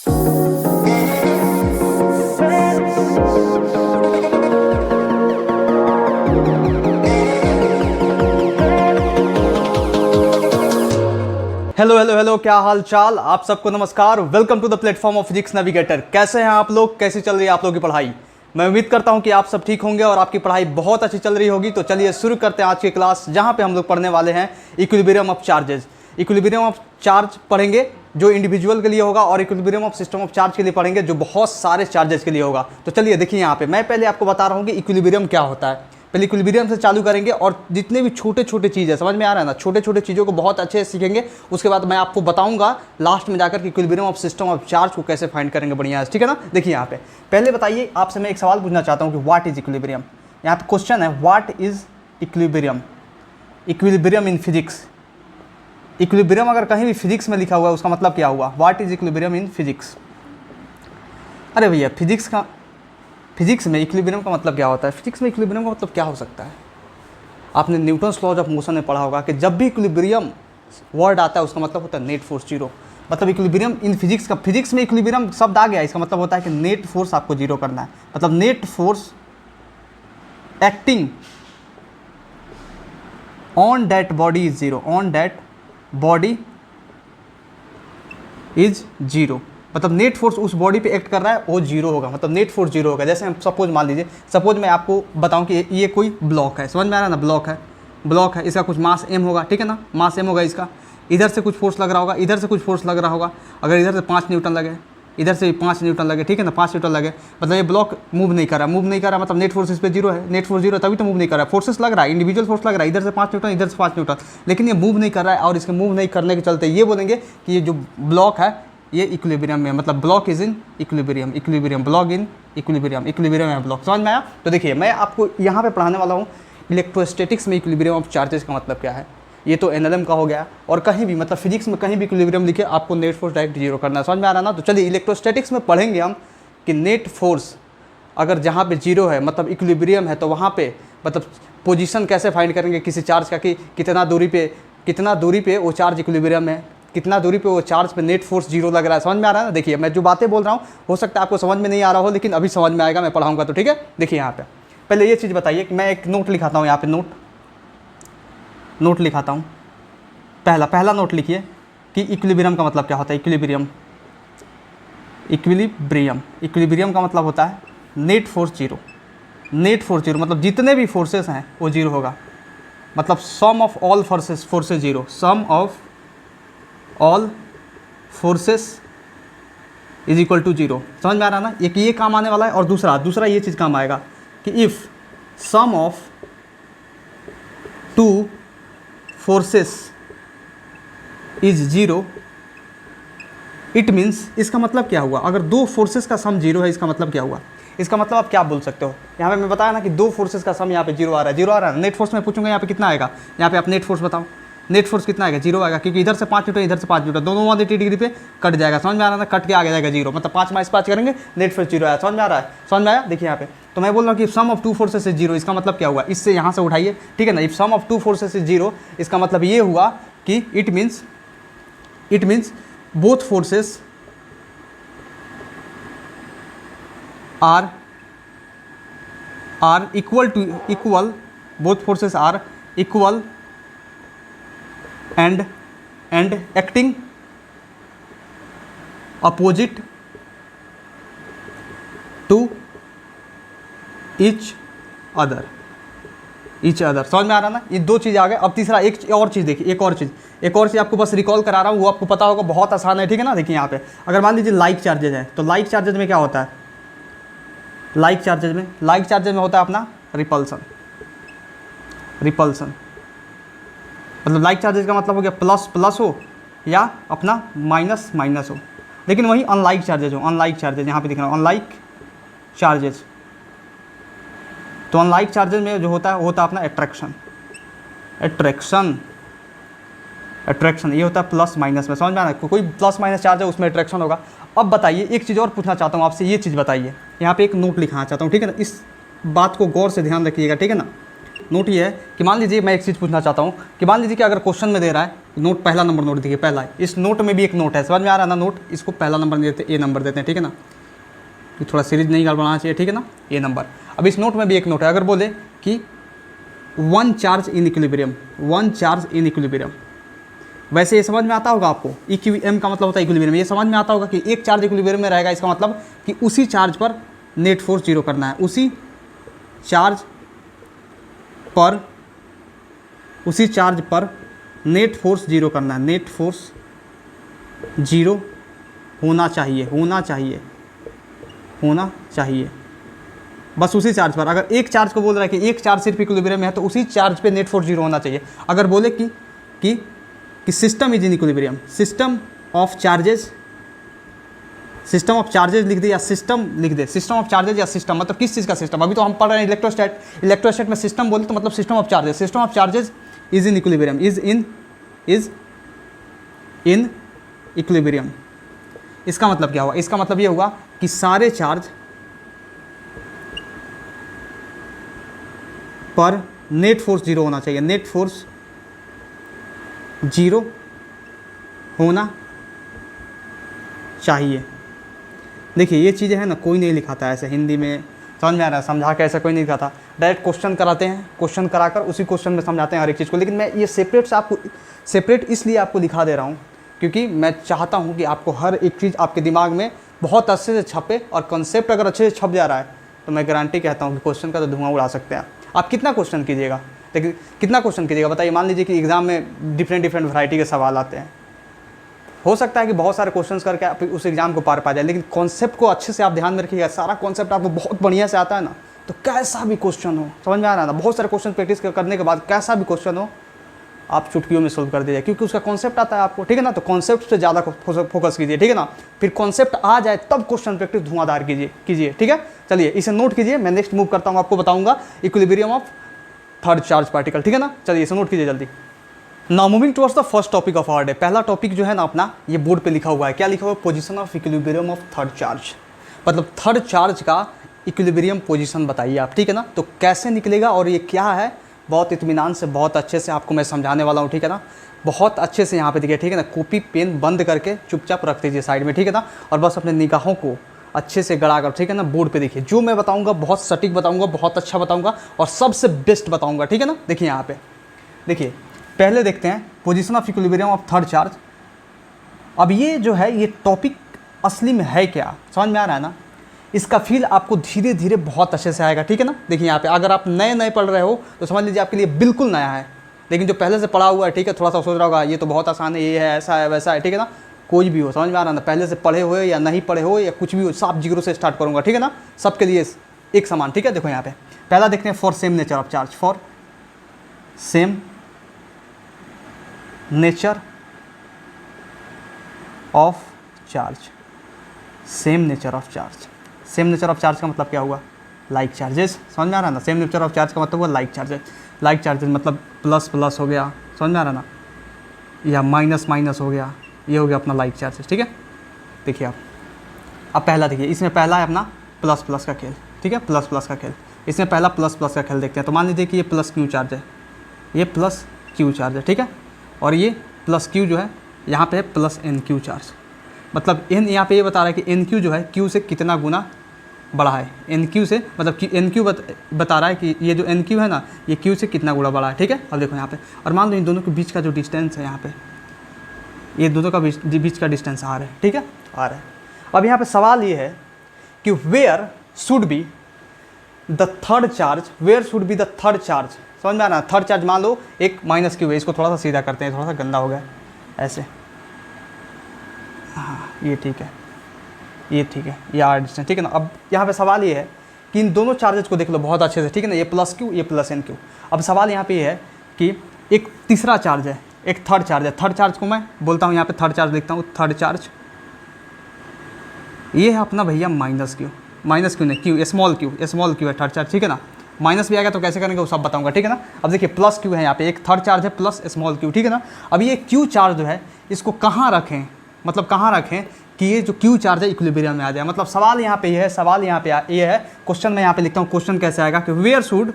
Hello hello hello, क्या हाल चाल। आप सबको नमस्कार। Welcome to the platform of physics navigator. कैसे हैं आप लोग, कैसी चल रही है आप लोगों की पढ़ाई। मैं उम्मीद करता हूं कि आप सब ठीक होंगे और आपकी पढ़ाई बहुत अच्छी चल रही होगी। तो चलिए शुरू करते हैं आज की क्लास, जहां पे हम लोग पढ़ने वाले हैं equilibrium of charges. Equilibrium of charge पढ़ेंगे जो इंडिविजुअल के लिए होगा, और equilibrium of system of charge के लिए पढ़ेंगे जो बहुत सारे चार्जेस के लिए होगा। तो चलिए देखिए, यहाँ पे मैं पहले आपको बता रहा हूँ कि इक्विलिब्रियम क्या होता है। पहले इक्विलिब्रियम से चालू करेंगे और जितने भी छोटे छोटे चीज़ है, समझ में आ रहा है ना, छोटे छोटे चीज़ों को बहुत अच्छे से सीखेंगे। उसके बाद मैं आपको बताऊंगा लास्ट में जाकर कि equilibrium of system of charge को कैसे फाइंड करेंगे बढ़िया है, ठीक है ना। देखिए यहाँ पे पहले बताइए, आपसे मैं एक सवाल पूछना चाहता हूँ कि व्हाट इज इक्विलिब्रियम। यहाँ पे क्वेश्चन है what is equilibrium. Equilibrium in physics. Equilibrium अगर कहीं भी फिजिक्स में लिखा हुआ है उसका मतलब क्या हुआ, what is equilibrium in physics. अरे भैया, फिजिक्स में इक्विलिब्रियम का मतलब क्या होता है। फिजिक्स में इक्विलिब्रियम का मतलब क्या हो सकता है। आपने न्यूटन्स लॉज ऑफ मोशन में पढ़ा होगा कि जब भी इक्विलिब्रियम वर्ड आता है उसका मतलब होता है नेट फोर्स जीरो। मतलब इक्विलिब्रियम इन फिजिक्स का, फिजिक्स में इक्विलिब्रियम शब्द आ गया, इसका मतलब होता है कि नेट फोर्स आपको जीरो करना है। मतलब net force acting on that body is zero, on that body is zero. मतलब नेट फोर्स उस बॉडी पे एक्ट कर रहा है वो जीरो होगा, मतलब नेट फोर्स जीरो होगा। जैसे हम सपोज मान लीजिए, सपोज मैं आपको बताऊं कि ये कोई ब्लॉक है, समझ में आ रहा है ना, ब्लॉक है, इसका कुछ मास m होगा, ठीक है ना, मास m होगा इसका। इधर से कुछ फोर्स लग रहा होगा, इधर से कुछ फोर्स लग रहा होगा। अगर इधर से 5 न्यूटन लगे, इधर से 5 न्यूटन लगे, ठीक है ना, 5 न्यूटन लगे, मतलब ये ब्लॉक मूव नहीं कर रहा, मतलब नेट फोर्स इस पर जीरो है। नेट फोर्स जीरो है तभी तो मूव नहीं कर रहा है। फोर्सेस लग रहा है, इंडिविजुअल फोर्स लग रहा है, इधर से 5 न्यूटन, इधर से 5 न्यूटन, लेकिन ये मूव नहीं कर रहा है। और इसके मूव नहीं करने के चलते ये बोलेंगे कि ये जो ब्लॉक है ये इक्विलिब्रियम में, मतलब block is in equilibrium, block in equilibrium है ब्लॉक। समझ में आया। तो देखिए मैं आपको यहाँ पे पढ़ाने वाला हूँ इलेक्ट्रोस्टैटिक्स में इक्विलिब्रियम ऑफ चार्जेस का मतलब क्या है। ये तो एनएलएम का हो गया, और कहीं भी मतलब फिजिक्स में कहीं भी इक्विलिब्रियम लिखे आपको नेट फोर्स डायरेक्ट जीरो करना है। समझ में आ रहा ना। तो चलिए इलेक्ट्रोस्टैटिक्स में पढ़ेंगे हम कि नेट फोर्स अगर जहाँ पे जीरो है मतलब इक्विलिब्रियम है, तो वहाँ पे मतलब पोजीशन कैसे फाइंड करेंगे किसी चार्ज का, कि कितना दूरी पे वो चार्ज इक्विलिब्रियम है, कितना दूरी पे वो चार्ज पे नेट फोर्स जीरो लग रहा है। समझ में आ रहा है ना। देखिए मैं जो बातें बोल रहा हूँ हो सकता है आपको समझ में नहीं आ रहा हो, लेकिन अभी समझ में आएगा, मैं पढ़ाऊंगा तो, ठीक है। देखिए यहाँ पे पहले ये चीज़ बताइए कि मैं एक नोट लिखाता हूँ, यहाँ पे नोट लिखाता हूँ। पहला नोट लिखिए कि इक्विलिब्रियम का मतलब क्या होता है। इक्विलिब्रियम का मतलब होता है नेट फोर्स जीरो मतलब जितने भी फोर्सेस हैं वो जीरो होगा। मतलब sum of all forces zero, sum of all forces is equal to zero. समझ में आ रहा है ना। एक ये काम आने वाला है, और दूसरा ये चीज़ काम आएगा कि if sum of two forces is zero, it means, इसका मतलब क्या हुआ, अगर दो फोर्सेस का सम जीरो है इसका मतलब क्या हुआ। इसका मतलब आप क्या बोल सकते हो, यहाँ पे मैं बताया ना कि दो फोर्सेस का सम यहाँ पे जीरो आ रहा है। नेट फोर्स में पूछूंगा यहाँ पे कितना आएगा, यहाँ पे आप नेट फोर्स बताओ, नेट फोर्स कितना आएगा, जीरो आएगा, क्योंकि इधर से 5 न्यूटन, इधर से 5 न्यूटन, दोनों 180 डिग्री पे कट जाएगा। समझ में आ रहा है ना, कट के आ जाएगा जीरो, मतलब 5 - 5 करेंगे, नेट फोर्स जीरो आया। समझ में आया। देखिए यहाँ पे तो मैं बोल रहा हूँ कि sum of two forces is zero, इसका मतलब क्या हुआ, इससे यहाँ से उठाइए, ठीक है ना। If sum of two forces is zero, इसका मतलब ये हुआ कि it means both forces are equal, both forces are equal and acting opposite to each other। समझ में आ रहा ना। ये दो चीज़ आ गए। अब तीसरा एक और चीज़ देखिए, एक और चीज़ आपको बस रिकॉल करा रहा हूँ, वो आपको पता होगा, बहुत आसान है, ठीक है ना। देखिए यहाँ पे अगर मान लीजिए लाइक चार्जेज है, तो लाइक चार्जेज में क्या होता है, लाइक चार्जेज में होता है अपना रिपल्सन। मतलब लाइक चार्जेज का मतलब हो गया प्लस हो या अपना माइनस हो। लेकिन वही अनलाइक चार्जेज यहाँ पे दिख रहा है अनलाइक चार्जेज। तो अनलाइक चार्जेज में जो होता है अपना अट्रैक्शन। ये होता है प्लस माइनस में। समझ में आ रहा है, कोई प्लस माइनस चार्ज है उसमें अट्रैक्शन होगा। अब बताइए एक चीज़ और पूछना चाहता हूँ आपसे, ये चीज़ बताइए, यहाँ पे एक नोट लिखाना चाहता हूँ, ठीक है ना। इस बात को गौर से ध्यान रखिएगा, ठीक है ना। नोट ये है कि मान लीजिए मैं एक चीज़ पूछना चाहता हूँ कि मान लीजिए कि अगर क्वेश्चन में दे रहा है नोट पहला नंबर नोट देखिए, पहला है, इस नोट में भी एक नोट है, समझ में आ रहा है ना, नोट, इसको पहला नंबर नहीं देते, ए नंबर देते हैं, ठीक है ना, कि थोड़ा सीरीज नहीं गड़बड़ाना चाहिए, ठीक है ना, ए नंबर। अब इस नोट में भी एक नोट है, अगर बोले कि one charge in equilibrium, one charge in equilibrium, वैसे ये समझ में आता होगा आपको, EQM का मतलब होता है इक्विलिब्रियम, ये समझ में आता होगा कि एक चार्ज इक्विलिब्रियम में रहेगा, इसका मतलब कि उसी चार्ज पर नेट फोर्स जीरो करना है, उसी चार्ज पर नेट फोर्स जीरो करना है, नेट फोर्स जीरो होना चाहिए, बस उसी चार्ज पर। अगर एक चार्ज को बोल रहा है कि एक चार्ज सिर्फ इक्विलिब्रियम में है तो उसी चार्ज पे नेट फोर्स जीरो होना चाहिए। अगर बोले कि system is in equilibrium, system of charges लिख दे या सिस्टम लिख दे, सिस्टम ऑफ चार्जेस या सिस्टम, मतलब किस चीज़ का सिस्टम, अभी तो हम पढ़ रहे हैं इलेक्ट्रोस्टैट में सिस्टम बोले तो मतलब system of charges is in equilibrium, is in equilibrium. इसका मतलब क्या हुआ, इसका मतलब ये हुआ कि सारे चार्ज पर नेट फोर्स जीरो होना चाहिए, नेट फोर्स जीरो होना चाहिए। देखिए ये चीज़ें हैं ना, कोई नहीं लिखाता ऐसे हिंदी में, समझ में आ रहा है, समझा के ऐसा कोई नहीं लिखाता, डायरेक्ट क्वेश्चन कराते हैं, क्वेश्चन कराकर उसी क्वेश्चन में समझाते हैं हर एक चीज़ को। लेकिन मैं ये सेपरेट इसलिए आपको दिखा दे रहा हूँ क्योंकि मैं चाहता हूँ कि आपको हर एक चीज़ आपके दिमाग में बहुत अच्छे से छपे, और कॉन्सेप्ट अगर अच्छे से छप जा रहा है तो मैं गारंटी कहता हूँ कि क्वेश्चन का तो धुआं उड़ा सकते हैं आप। कितना क्वेश्चन कीजिएगा, लेकिन कितना क्वेश्चन कीजिएगा बताइए। मान लीजिए कि एग्जाम में डिफरेंट वैरायटी के सवाल आते हैं, हो सकता है कि बहुत सारे क्वेश्चंस करके आप उस एग्जाम को पार पा जाए, लेकिन कॉन्सेप्ट को अच्छे से आप ध्यान में रखिएगा। सारा कॉन्सेप्ट आपको बहुत बढ़िया से आता है ना, तो कैसा भी क्वेश्चन हो, समझ में आ रहा है ना, बहुत सारे क्वेश्चन प्रैक्टिस करने के बाद कैसा भी क्वेश्चन हो आप चुटकियों में सोल्व कर दीजिए, क्योंकि उसका कॉन्सेप्ट आता है आपको, ठीक है ना। तो कॉन्सेप्ट पे ज़्यादा फोकस कीजिए, ठीक है ना। फिर कॉन्सेप्ट आ जाए तब क्वेश्चन प्रैक्टिस धुआंधार कीजिए, ठीक है। चलिए इसे नोट कीजिए, मैं नेक्स्ट मूव करता हूँ, आपको बताऊँगा equilibrium of third charge particle, ठीक है ना। चलिए इसे नोट कीजिए जल्दी। Now moving towards the first topic of our day. पहला टॉपिक जो है ना अपना, ये बोर्ड पे लिखा हुआ है, क्या लिखा हुआ है, position of equilibrium of third charge, मतलब थर्ड चार्ज का इक्विलिब्रियम पोजीशन बताइए आप, ठीक है ना। तो कैसे निकलेगा और ये क्या है, बहुत इत्मीनान से, बहुत अच्छे से आपको मैं समझाने वाला हूँ, ठीक है ना। बहुत अच्छे से यहाँ पे देखिए, ठीक है ना। कॉपी पेन बंद करके चुपचाप रख दीजिए साइड में, ठीक है ना, और बस अपने निगाहों को अच्छे से गड़ा कर, ठीक है ना, बोर्ड पे देखिए। जो मैं बताऊँगा बहुत सटीक बताऊँगा, बहुत अच्छा बताऊँगा और सबसे बेस्ट बताऊँगा, ठीक है ना। देखिए यहाँ पे देखिए, पहले देखते हैं position of equilibrium of third charge. अब ये जो है, ये टॉपिक असली में है क्या, समझ में आ रहा है ना। इसका फील आपको धीरे धीरे बहुत अच्छे से आएगा, ठीक है ना। देखिए यहाँ पे अगर आप नए पढ़ रहे हो तो समझ लीजिए आपके लिए बिल्कुल नया है, लेकिन जो पहले से पढ़ा हुआ है, ठीक है, थोड़ा सा सोच रहा होगा ये तो बहुत आसान है, ये है, ऐसा है, वैसा है, ठीक है ना। कोई भी हो, समझ में आ रहा है ना, पहले से पढ़े हुए या नहीं पढ़े हो या कुछ भी हो, सब जीरो से स्टार्ट करूँगा, ठीक है ना, सबके लिए एक समान, ठीक है। देखो यहाँ पे पहला देखते हैं, for same nature of charge, for same nature of charge, same nature of charge. Same nature of charge का मतलब क्या हुआ, लाइक चार्जेस, समझ में आ रहा है ना। सेम नेचर ऑफ चार्ज का मतलब हुआ लाइक चार्जेस, लाइक चार्जेस मतलब प्लस प्लस हो गया, समझ में आ रहा है ना, या माइनस माइनस हो गया, ये हो गया अपना लाइक चार्जेस, ठीक है। देखिए आप, अब पहला देखिए, इसमें पहला है अपना प्लस प्लस का खेल, ठीक है, प्लस प्लस का खेल। इसमें पहला प्लस प्लस का खेल देखते हैं। तो मान लीजिए कि ये प्लस क्यू चार्ज है, ये प्लस क्यू चार्ज है, ठीक है, और ये प्लस क्यू जो है यहाँ पे है प्लस एन क्यू चार्ज। मतलब एन यहाँ पे ये बता रहा है कि एन क्यू जो है क्यू से कितना गुना बड़ा है, एन क्यू से, मतलब कि एन क्यू बता रहा है कि ये जो एन क्यू है ना, ये क्यू से कितना गुना बड़ा है, ठीक है। अब देखो यहाँ पे, और मान लो इन दोनों के बीच का जो डिस्टेंस है, यहाँ पे ये दोनों का बीच का डिस्टेंस आर है, ठीक है, आर है। अब यहाँ पे सवाल ये है कि where should be the third charge, where should be the third charge, समझ में आ रहा है। थर्ड चार्ज मान लो एक माइनस क्यू है, इसको थोड़ा सा सीधा करते हैं, थोड़ा सा गंदा हो गया ऐसे, हाँ ये ठीक है, ये ठीक है, ये आर डिस्टेंस, ठीक है ना। अब यहाँ पे सवाल ये है कि इन दोनों चार्जेस को देख लो बहुत अच्छे से, ठीक है ना, ये प्लस क्यू, ये प्लस एन क्यू। अब सवाल यहाँ पे ये है कि एक तीसरा चार्ज है, एक थर्ड चार्ज है। थर्ड चार्ज को मैं बोलता हूँ, यहाँ पे थर्ड चार्ज लिखता हूँ, थर्ड चार्ज ये है अपना भैया माइनस क्यू, माइनस क्यू नहीं, क्यू, स्मॉल क्यू है थर्ड चार्ज, ठीक है ना। माइनस भी आ गया तो कैसे करेंगे वो सब बताऊंगा, ठीक है ना। अब देखिए प्लस क्यू है यहाँ पे, एक थर्ड चार्ज है प्लस स्मॉल क्यू, ठीक है ना। अब ये क्यू चार्ज जो है इसको कहाँ रखें, मतलब कहाँ रखें कि ये जो क्यू चार्ज है इक्विलिब्रियम में आ जाए। मतलब सवाल यहाँ पे ये है, सवाल यहाँ पे ये है, क्वेश्चन में यहाँ पे लिखता हूँ, क्वेश्चन कैसे आएगा कि where should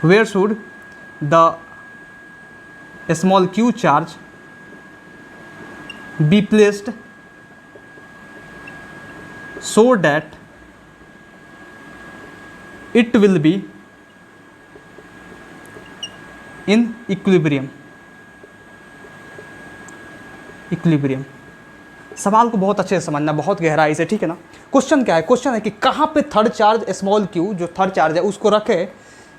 where should the small q charge be placed so that it will be in equilibrium। सवाल को बहुत अच्छे से समझना, बहुत गहराई से, ठीक है ना। क्वेश्चन क्या है? क्वेश्चन है कि कहाँ पे थर्ड चार्ज स्मॉल q, जो थर्ड चार्ज है उसको रखें,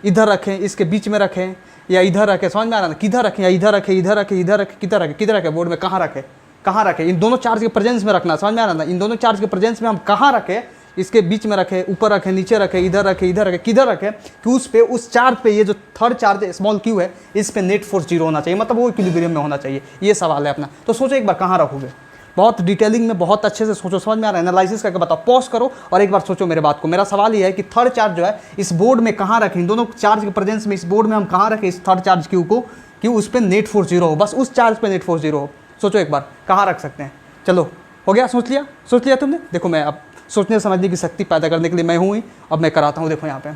इधर रखें, इसके बीच में रखें, या इधर रखें। समझ में आ रहा ना? किधर रखें, या इधर रखें, इधर रखें, इधर रखें, किधर रखें, किधर रखें, बोर्ड में कहाँ रखें, कहाँ रखें। इन दोनों चार्ज के प्रेजेंस में रखना। समझ में आ रहा ना? इन दोनों चार्ज के प्रेजेंस में हम कहाँ रखें, इसके बीच में रखें, ऊपर रखें, नीचे रखें, इधर रखें, इधर रखें, किधर रखें, कि उस पे, उस चार्ज पे, ये जो थर्ड चार्ज स्मॉल q है, इस पे नेट फोर्स 0 होना चाहिए, मतलब वो इक्विलिब्रियम में होना चाहिए। ये सवाल है अपना। तो सोचो एक बार कहाँ रखोगे, बहुत डिटेलिंग में, बहुत अच्छे से सोचो। समझ में आ रहा है? एनालिसिस करके बताओ, पॉज करो और एक बार सोचो मेरे बात को। मेरा सवाल ये है कि थर्ड चार्ज जो है इस बोर्ड में कहाँ रखें, इन दोनों चार्ज के प्रेजेंस में इस बोर्ड में हम कहाँ रखें इस थर्ड चार्ज q को, कि उस पर नेट फोर्स 0 हो, बस उस चार्ज पे नेट फोर्स 0 हो। सोचो एक बार कहाँ रख सकते हैं। चलो हो गया, सोच लिया तुमने। देखो मैं अब सोचने समझने की शक्ति पैदा करने के लिए मैं हूँ ही, अब मैं कराता हूँ। देखो यहाँ पे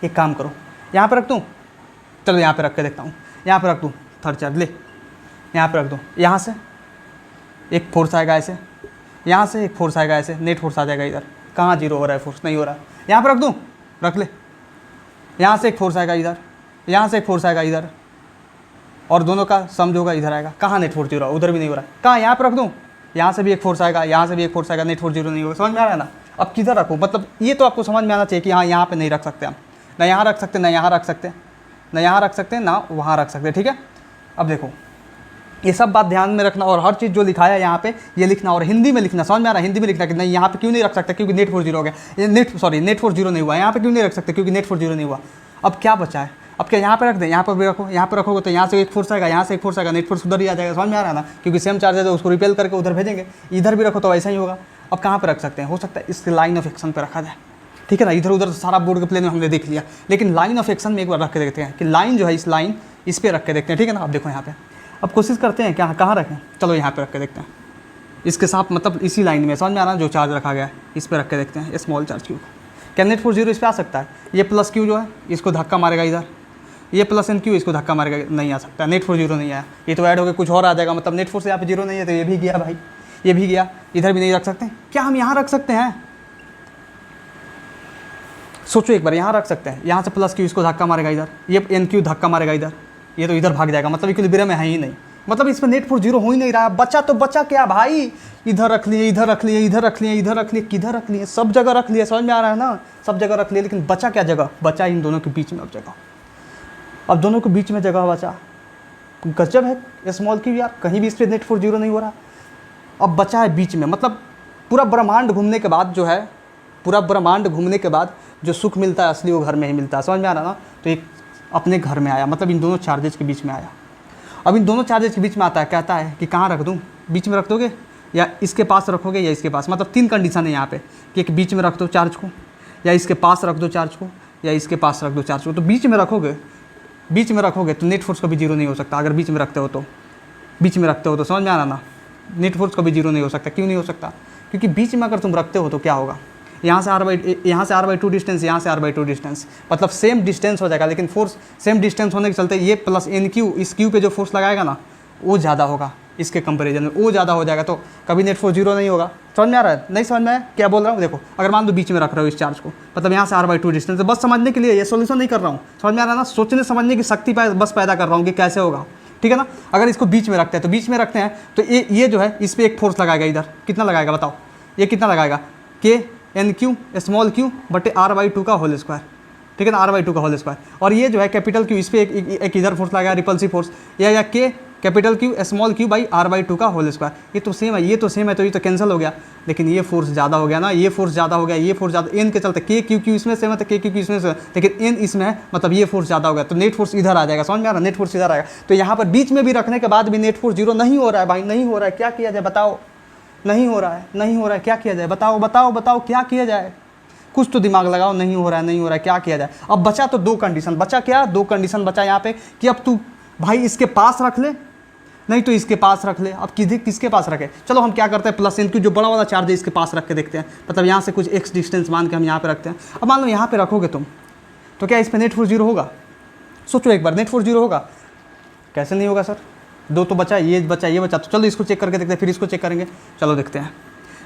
एक काम करो, यहाँ पे रख दूँ, चलो यहाँ पे रख के देखता हूँ। यहाँ पे रख दूँ थर्ड चार्ज, ले यहाँ पे रख दूँ। यहाँ से एक फोर्स आएगा ऐसे, यहाँ से एक फोर्स आएगा ऐसे, नेट फोर्स आ जाएगा इधर। कहाँ 0 हो रहा है, फोर्स नहीं हो रहा है। यहाँ पे रख दूँ, रख ले। यहाँ से एक फोर्स आएगा इधर, यहाँ से एक फोर्स आएगा इधर, और दोनों का सम जो होगा इधर आएगा। कहाँ नेट फोर्स 0 है, उधर भी नहीं हो रहा है। कहाँ, यहाँ पे रख दूँ, यहाँ से भी एक फोर्स आएगा, यहाँ से भी एक फोर्स आएगा, नेट फोर्स 0 नहीं होगा। समझ में आ रहा है ना? अब किधर रखूँ, मतलब ये तो आपको समझ में आना चाहिए कि हाँ यहाँ पे नहीं रख सकते हम, ना यहाँ रख सकते, ना यहाँ रख सकते, ना यहाँ रख सकते, ना वहाँ रख सकते, ठीक है। अब देखो ये सब बात ध्यान में रखना, और हर चीज़ जो लिखा है यहाँ पे ये लिखना, और हिंदी में लिखना। समझ में आ रहा है? हिंदी में लिखना कि नहीं यहाँ पे क्यों नहीं रख सकते, क्योंकि नेट फोर्स 0 हो गया, नेट फोर्स 0 नहीं हुआ। यहाँ पे क्यों नहीं रख सकते, क्योंकि नेट फोर्स 0 नहीं हुआ। अब क्या बचा है, अब क्या यहाँ पे रख दें, यहाँ पर भी रखो, यहाँ पे रखोगे तो यहाँ से एक फोर्स आएगा, यहाँ से एक फोर्स आएगा, नेट फोर्स उधर ही आ जाएगा। समझ में आ रहा है ना? क्योंकि सेम चार्ज है तो उसको रिपेल करके उधर भेजेंगे। इधर भी रखो तो ऐसा ही होगा। अब कहाँ पे रख सकते हैं, हो सकता है इसके लाइन ऑफ एक्शन पे रखा जाए, ठीक है ना। इधर उधर सारा बोर्ड के प्लेन में हमने देख लिया, लेकिन लाइन ऑफ एक्शन में एक बार रख के देखते हैं कि लाइन जो है इस लाइन इस पर रख के देखते हैं, ठीक है ना। अब देखो यहाँ पे, अब कोशिश करते हैं क्या कहाँ रखें, चलो यहाँ पे रख के देखते हैं, इसके साथ मतलब इसी लाइन में। समझ में आ रहा है? जो चार्ज रखा गया है इस पर रख के देखते हैं, स्मॉल चार्ज क्यू। क्या नेट फोर्स 0 इस पर आ सकता है? ये प्लस क्यू जो है इसको धक्का मारेगा इधर, ये प्लस एन क्यू इसको धक्का मारेगा, नहीं आ सकता। नेट फोर्स 0 नहीं आया, ये तो ऐड होकर कुछ और आ जाएगा, मतलब नेट फोर्स यहाँ पे 0 नहीं है, तो ये भी गया भाई, ये भी गया। इधर भी नहीं रख सकते, क्या हम यहाँ रख सकते हैं? सोचो एक बार, यहाँ रख सकते हैं, यहाँ से प्लस क्यू इसको धक्का मारेगा इधर, ये एन क्यू धक्का मारेगा इधर, ये तो इधर भाग जाएगा, मतलब इक्विलिब्रियम में है ही नहीं, मतलब इसमें नेट फोर्स 0 हो ही नहीं रहा। बचा तो बचा क्या भाई, इधर रख लिए, इधर रख लिए, इधर रख लिए, इधर रख लिए, किधर रख लिए, सब जगह रख लिए। समझ में आ रहा है ना? सब जगह रख लिए, लेकिन बचा क्या जगह, बचा इन दोनों के बीच में अब जगह। अब दोनों के बीच में जगह बचा, गजब है स्मॉल क्यू यार, कहीं भी इस पर नेट फोर्स 0 नहीं हो रहा। अब बचा है बीच में, मतलब पूरा ब्रह्मांड घूमने के बाद जो है, पूरा ब्रह्मांड घूमने के बाद जो सुख मिलता है असली वो घर में ही मिलता है। समझ में आ रहा ना? तो एक अपने घर में आया, मतलब इन दोनों चार्जेस के बीच में आया। अब इन दोनों चार्जेस के बीच में आता है, कहता है कि कहाँ रख दूँ, बीच में रख दोगे या इसके पास रखोगे या इसके पास, मतलब 3 कंडीशन है यहाँ पे कि एक बीच में रख दो चार्ज को, या इसके पास रख दो चार्ज को, या इसके पास रख दो चार्ज को। तो बीच में रखोगे, बीच में रखोगे तो नेट फोर्स कभी 0 नहीं हो सकता। अगर बीच में रखते हो तो, बीच में रखते हो तो, समझ में आ रहा ना, नेट फोर्स कभी 0 नहीं हो सकता। क्यों नहीं हो सकता? क्योंकि बीच में अगर तुम रखते हो तो क्या होगा, यहाँ से r/2 डिस्टेंस, यहाँ से r/2 डिस्टेंस, मतलब सेम डिस्टेंस हो जाएगा, लेकिन फोर्स सेम डिस्टेंस होने के चलते ये प्लस एन क्यू, इस क्यू पे जो फोर्स लगाएगा ना वो ज़्यादा होगा, इसके कंपैरिजन में वो ज़्यादा हो जाएगा, तो कभी नेट फोर्स 0 नहीं होगा। समझ में आ रहा है? नहीं समझ में आया क्या बोल रहा हूँ? देखो अगर मान लो बीच में रख रहे हो इस चार्ज को, मतलब यहाँ से r/2 डिस्टेंस, बस समझने के लिए, ये सोल्यूशन नहीं कर रहा हूँ। समझ में आ रहा है ना? सोचने समझने की शक्ति बस पैदा कर रहा हूँ कि कैसे होगा, ठीक है ना। अगर इसको बीच में रखते हैं तो बीच में रखते हैं तो ये जो है इस पर एक फोर्स लगाएगा, इधर कितना लगाएगा बताओ, ये कितना लगाएगा, के एन क्यू स्मॉल क्यू बटे r/2 का होल स्क्वायर, ठीक है ना, r/2 का होल स्क्वायर। और ये जो है कैपिटल क्यू, इस पर एक इधर फोर्स लगाएगा, रिपल्सिव फोर्स, या के capital Q small q by r/2 का होल स्क्वायर। ये तो सेम है, ये तो सेम है, तो ये तो कैंसिल हो गया, लेकिन ये फोर्स ज़्यादा हो गया ना, ये फोर्स ज़्यादा हो गया, ये फोर्स ज़्यादा, एन के चलते के क्यू क्यू इसमें सेम है तो के क्यू क्यू इसमें से, लेकिन एन इसमें है, मतलब ये फोर्स ज़्यादा हो गया, तो नेट फोर्स इधर आ जाएगा। समझ में आ रहा है? नेट फोर्स इधर आएगा। तो यहाँ पर बीच में भी रखने के बाद भी नेट फोर्स 0 नहीं हो रहा है भाई, नहीं हो रहा है, क्या किया जाए बताओ? नहीं हो रहा है, नहीं हो रहा है, क्या किया जाए बताओ, बताओ बताओ क्या किया जाए? कुछ तो दिमाग लगाओ, नहीं हो रहा है, नहीं हो रहा है, क्या किया जाए? अब बचा तो 2 कंडीशन, बचा क्या, 2 कंडीशन बचा यहाँ पे कि अब तू भाई इसके पास रख ले, नहीं तो इसके पास रख ले। अब किसके पास रखे? चलो हम क्या करते हैं, प्लस एन क्यू जो बड़ा वाला चार्ज है इसके पास रख के देखते हैं, मतलब यहाँ से कुछ एक्स डिस्टेंस मान के हम यहाँ पे रखते हैं। अब मान लो यहाँ पे रखोगे तुम, तो क्या इस पर नेट फोर्स 0 होगा? सोचो एक बार, नेट फोर्स जीरो होगा? कैसे नहीं होगा सर, दो तो बचा, ये बचा, ये बचा, तो चलो इसको चेक करके देखते हैं, फिर इसको चेक करेंगे। चलो देखते हैं।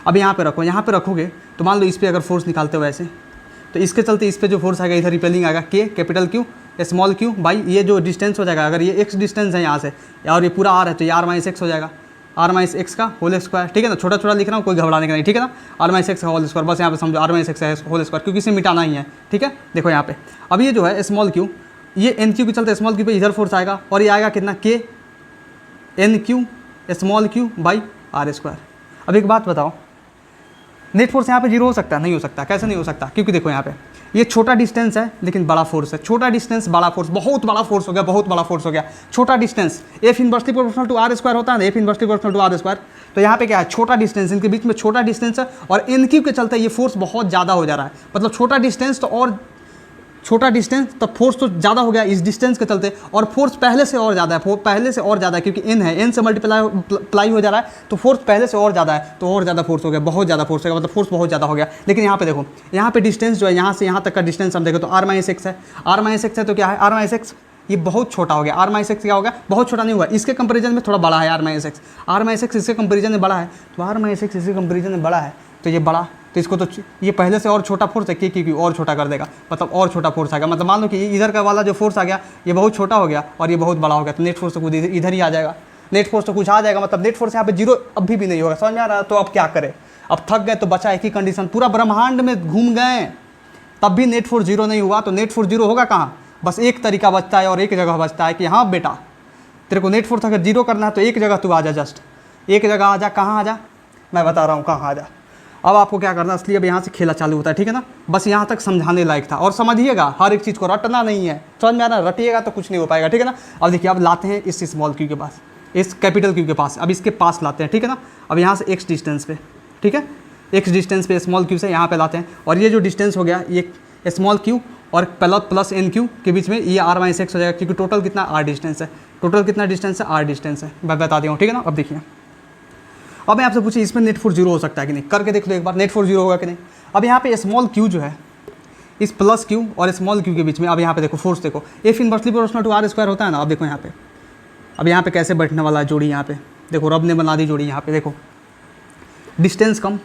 अब यहाँ पे रखो, यहाँ पे रखोगे तो मान लो इस पर अगर फोर्स निकालते हो ऐसे, तो इसके चलते इस पर जो फोर्स आएगा इधर रिपेलिंग आएगा, के capital Q small q by ये जो डिस्टेंस हो जाएगा, अगर ये एक्स डिस्टेंस है यहाँ से और ये पूरा आर है तो ये आर माइनस एक्स हो जाएगा, आर माइनस एक्स का होल स्क्वायर। ठीक है ना, छोटा छोटा लिख रहा हूँ, कोई घबराने का नहीं, ठीक है ना। आर माइनस एक्स का होल स्क्वायर, बस यहाँ पे समझो आर माइनस एक्स है होल स्क्वायर, क्योंकि इसे मिटाना ही है। ठीक है, देखो यहाँ पे अब ये जो है स्मॉल क्यू, ये एन क्यू के चलते स्मॉल क्यू पे इधर फोर्स आएगा और ये आएगा कितना, k N Q small q by r square. अब एक बात बताओ, नेट फोर्स यहाँ पे जीरो हो सकता है? नहीं हो सकता। कैसे नहीं हो सकता? क्योंकि देखो यहाँ पे ये छोटा डिस्टेंस है लेकिन बड़ा फोर्स है, छोटा डिस्टेंस बड़ा फोर्स, बहुत बड़ा फोर्स हो गया, बहुत बड़ा फोर्स हो गया। छोटा distance F inversely proportional to r square होता है ना, F inversely proportional to r square. तो यहाँ पे क्या है, छोटा डिस्टेंस, इनके बीच में छोटा डिस्टेंस है और एन क्यू के चलते ये फोर्स बहुत ज़्यादा हो जा रहा है। मतलब छोटा डिस्टेंस तो और छोटा डिस्टेंस तो फोर्स तो ज़्यादा हो गया इस डिस्टेंस के चलते, और फोर्स पहले से और ज़्यादा है, पहले से और ज़्यादा है, क्योंकि एन है, एन से मल्टीप्लाई हो जा रहा है तो फोर्स पहले से और ज़्यादा है, तो और ज़्यादा फोर्स हो गया, बहुत ज़्यादा फोर्स हो गया, मतलब फोर्स बहुत ज़्यादा हो गया। लेकिन यहाँ पे देखो, यहाँ पे डिस्टेंस जो है यहाँ से यहाँ तक का डिस्टेंस हम देखो तो आर माइनस एक्स है, आर माइनस एक्स है तो क्या है, आर माइनस एक्स ये बहुत छोटा हो गया। आर माइनस एक्स क्या हो गया, बहुत छोटा नहीं हुआ, इसके कंपेरिजन में थोड़ा बड़ा है r minus x, r minus x इसके कंपेरिजन में बड़ा है, तो आर माइनस एक्स इसके कंपेरिजन में बड़ा है तो ये बड़ा, तो इसको तो ये पहले से और छोटा फोर्स है, के क्यू और छोटा कर देगा, मतलब और छोटा फोर्स आ गया। मतलब मान लो कि इधर का वाला जो फोर्स आ गया ये बहुत छोटा हो गया और ये बहुत बड़ा हो गया, तो नेट फोर्स तो कुछ इधर ही आ जाएगा, नेट फोर्स तो कुछ आ जाएगा। मतलब नेट फोर्स यहाँ पे जीरो अभी भी नहीं होगा, समझ में आ रहा है? तो अब क्या करें, अब थक गए तो बचा एक ही कंडीशन, पूरा ब्रह्मांड में घूम गए तब भी नेट फोर्स जीरो नहीं हुआ, तो नेट फोर्स जीरो होगा कहाँ? बस एक तरीका बचता है और एक जगह बचता है कि हाँ बेटा तेरे को नेट फोर्स अगर जीरो करना है तो एक जगह तू आ जा, जस्ट एक जगह आ जा। कहाँ आ जा? मैं बता रहा हूँ कहाँ आ जा। अब आपको क्या करना है, इसलिए अब यहाँ से खेला चालू होता है, ठीक है ना। बस यहाँ तक समझाने लायक था, और समझिएगा हर एक चीज़ को, रटना नहीं है, समझ में आ रहा है? रटिएगा तो कुछ नहीं हो पाएगा, ठीक है ना। अब देखिए, अब लाते हैं इस स्मॉल क्यू के पास, इस कैपिटल क्यू के पास, अब इसके पास लाते हैं, ठीक है ना। अब यहाँ से एक्स डिस्टेंस पे, ठीक है, एक्स डिस्टेंस पे स्मॉल क्यू से यहाँ पे लाते हैं, और ये जो डिस्टेंस हो गया ये स्मॉल क्यू और प्लस एन क्यू के बीच में ये आर माइनस एक्स हो जाएगा, क्योंकि टोटल कितना आर डिस्टेंस है, टोटल कितना डिस्टेंस है, आर डिस्टेंस है, मैं बता दिया हूँ, ठीक है ना। अब देखिए, अब मैं आपसे पूछिए इसमें नेट फोर्स जीरो हो सकता है कि नहीं, करके देख लो एक बार, नेट फोर्स जीरो होगा कि नहीं। अब यहाँ पे स्मॉल क्यू जो है इस प्लस क्यू और स्मॉल क्यू के बीच में, अब यहाँ पे देखो फोर्स देखो, F inversely proportional to r square होता है ना। अब देखो यहाँ पे, अब यहाँ पे कैसे बैठने वाला है जोड़ी, यहाँ पे देखो रब ने बना दी जोड़ी, यहाँ पे देखो डिस्टेंस कम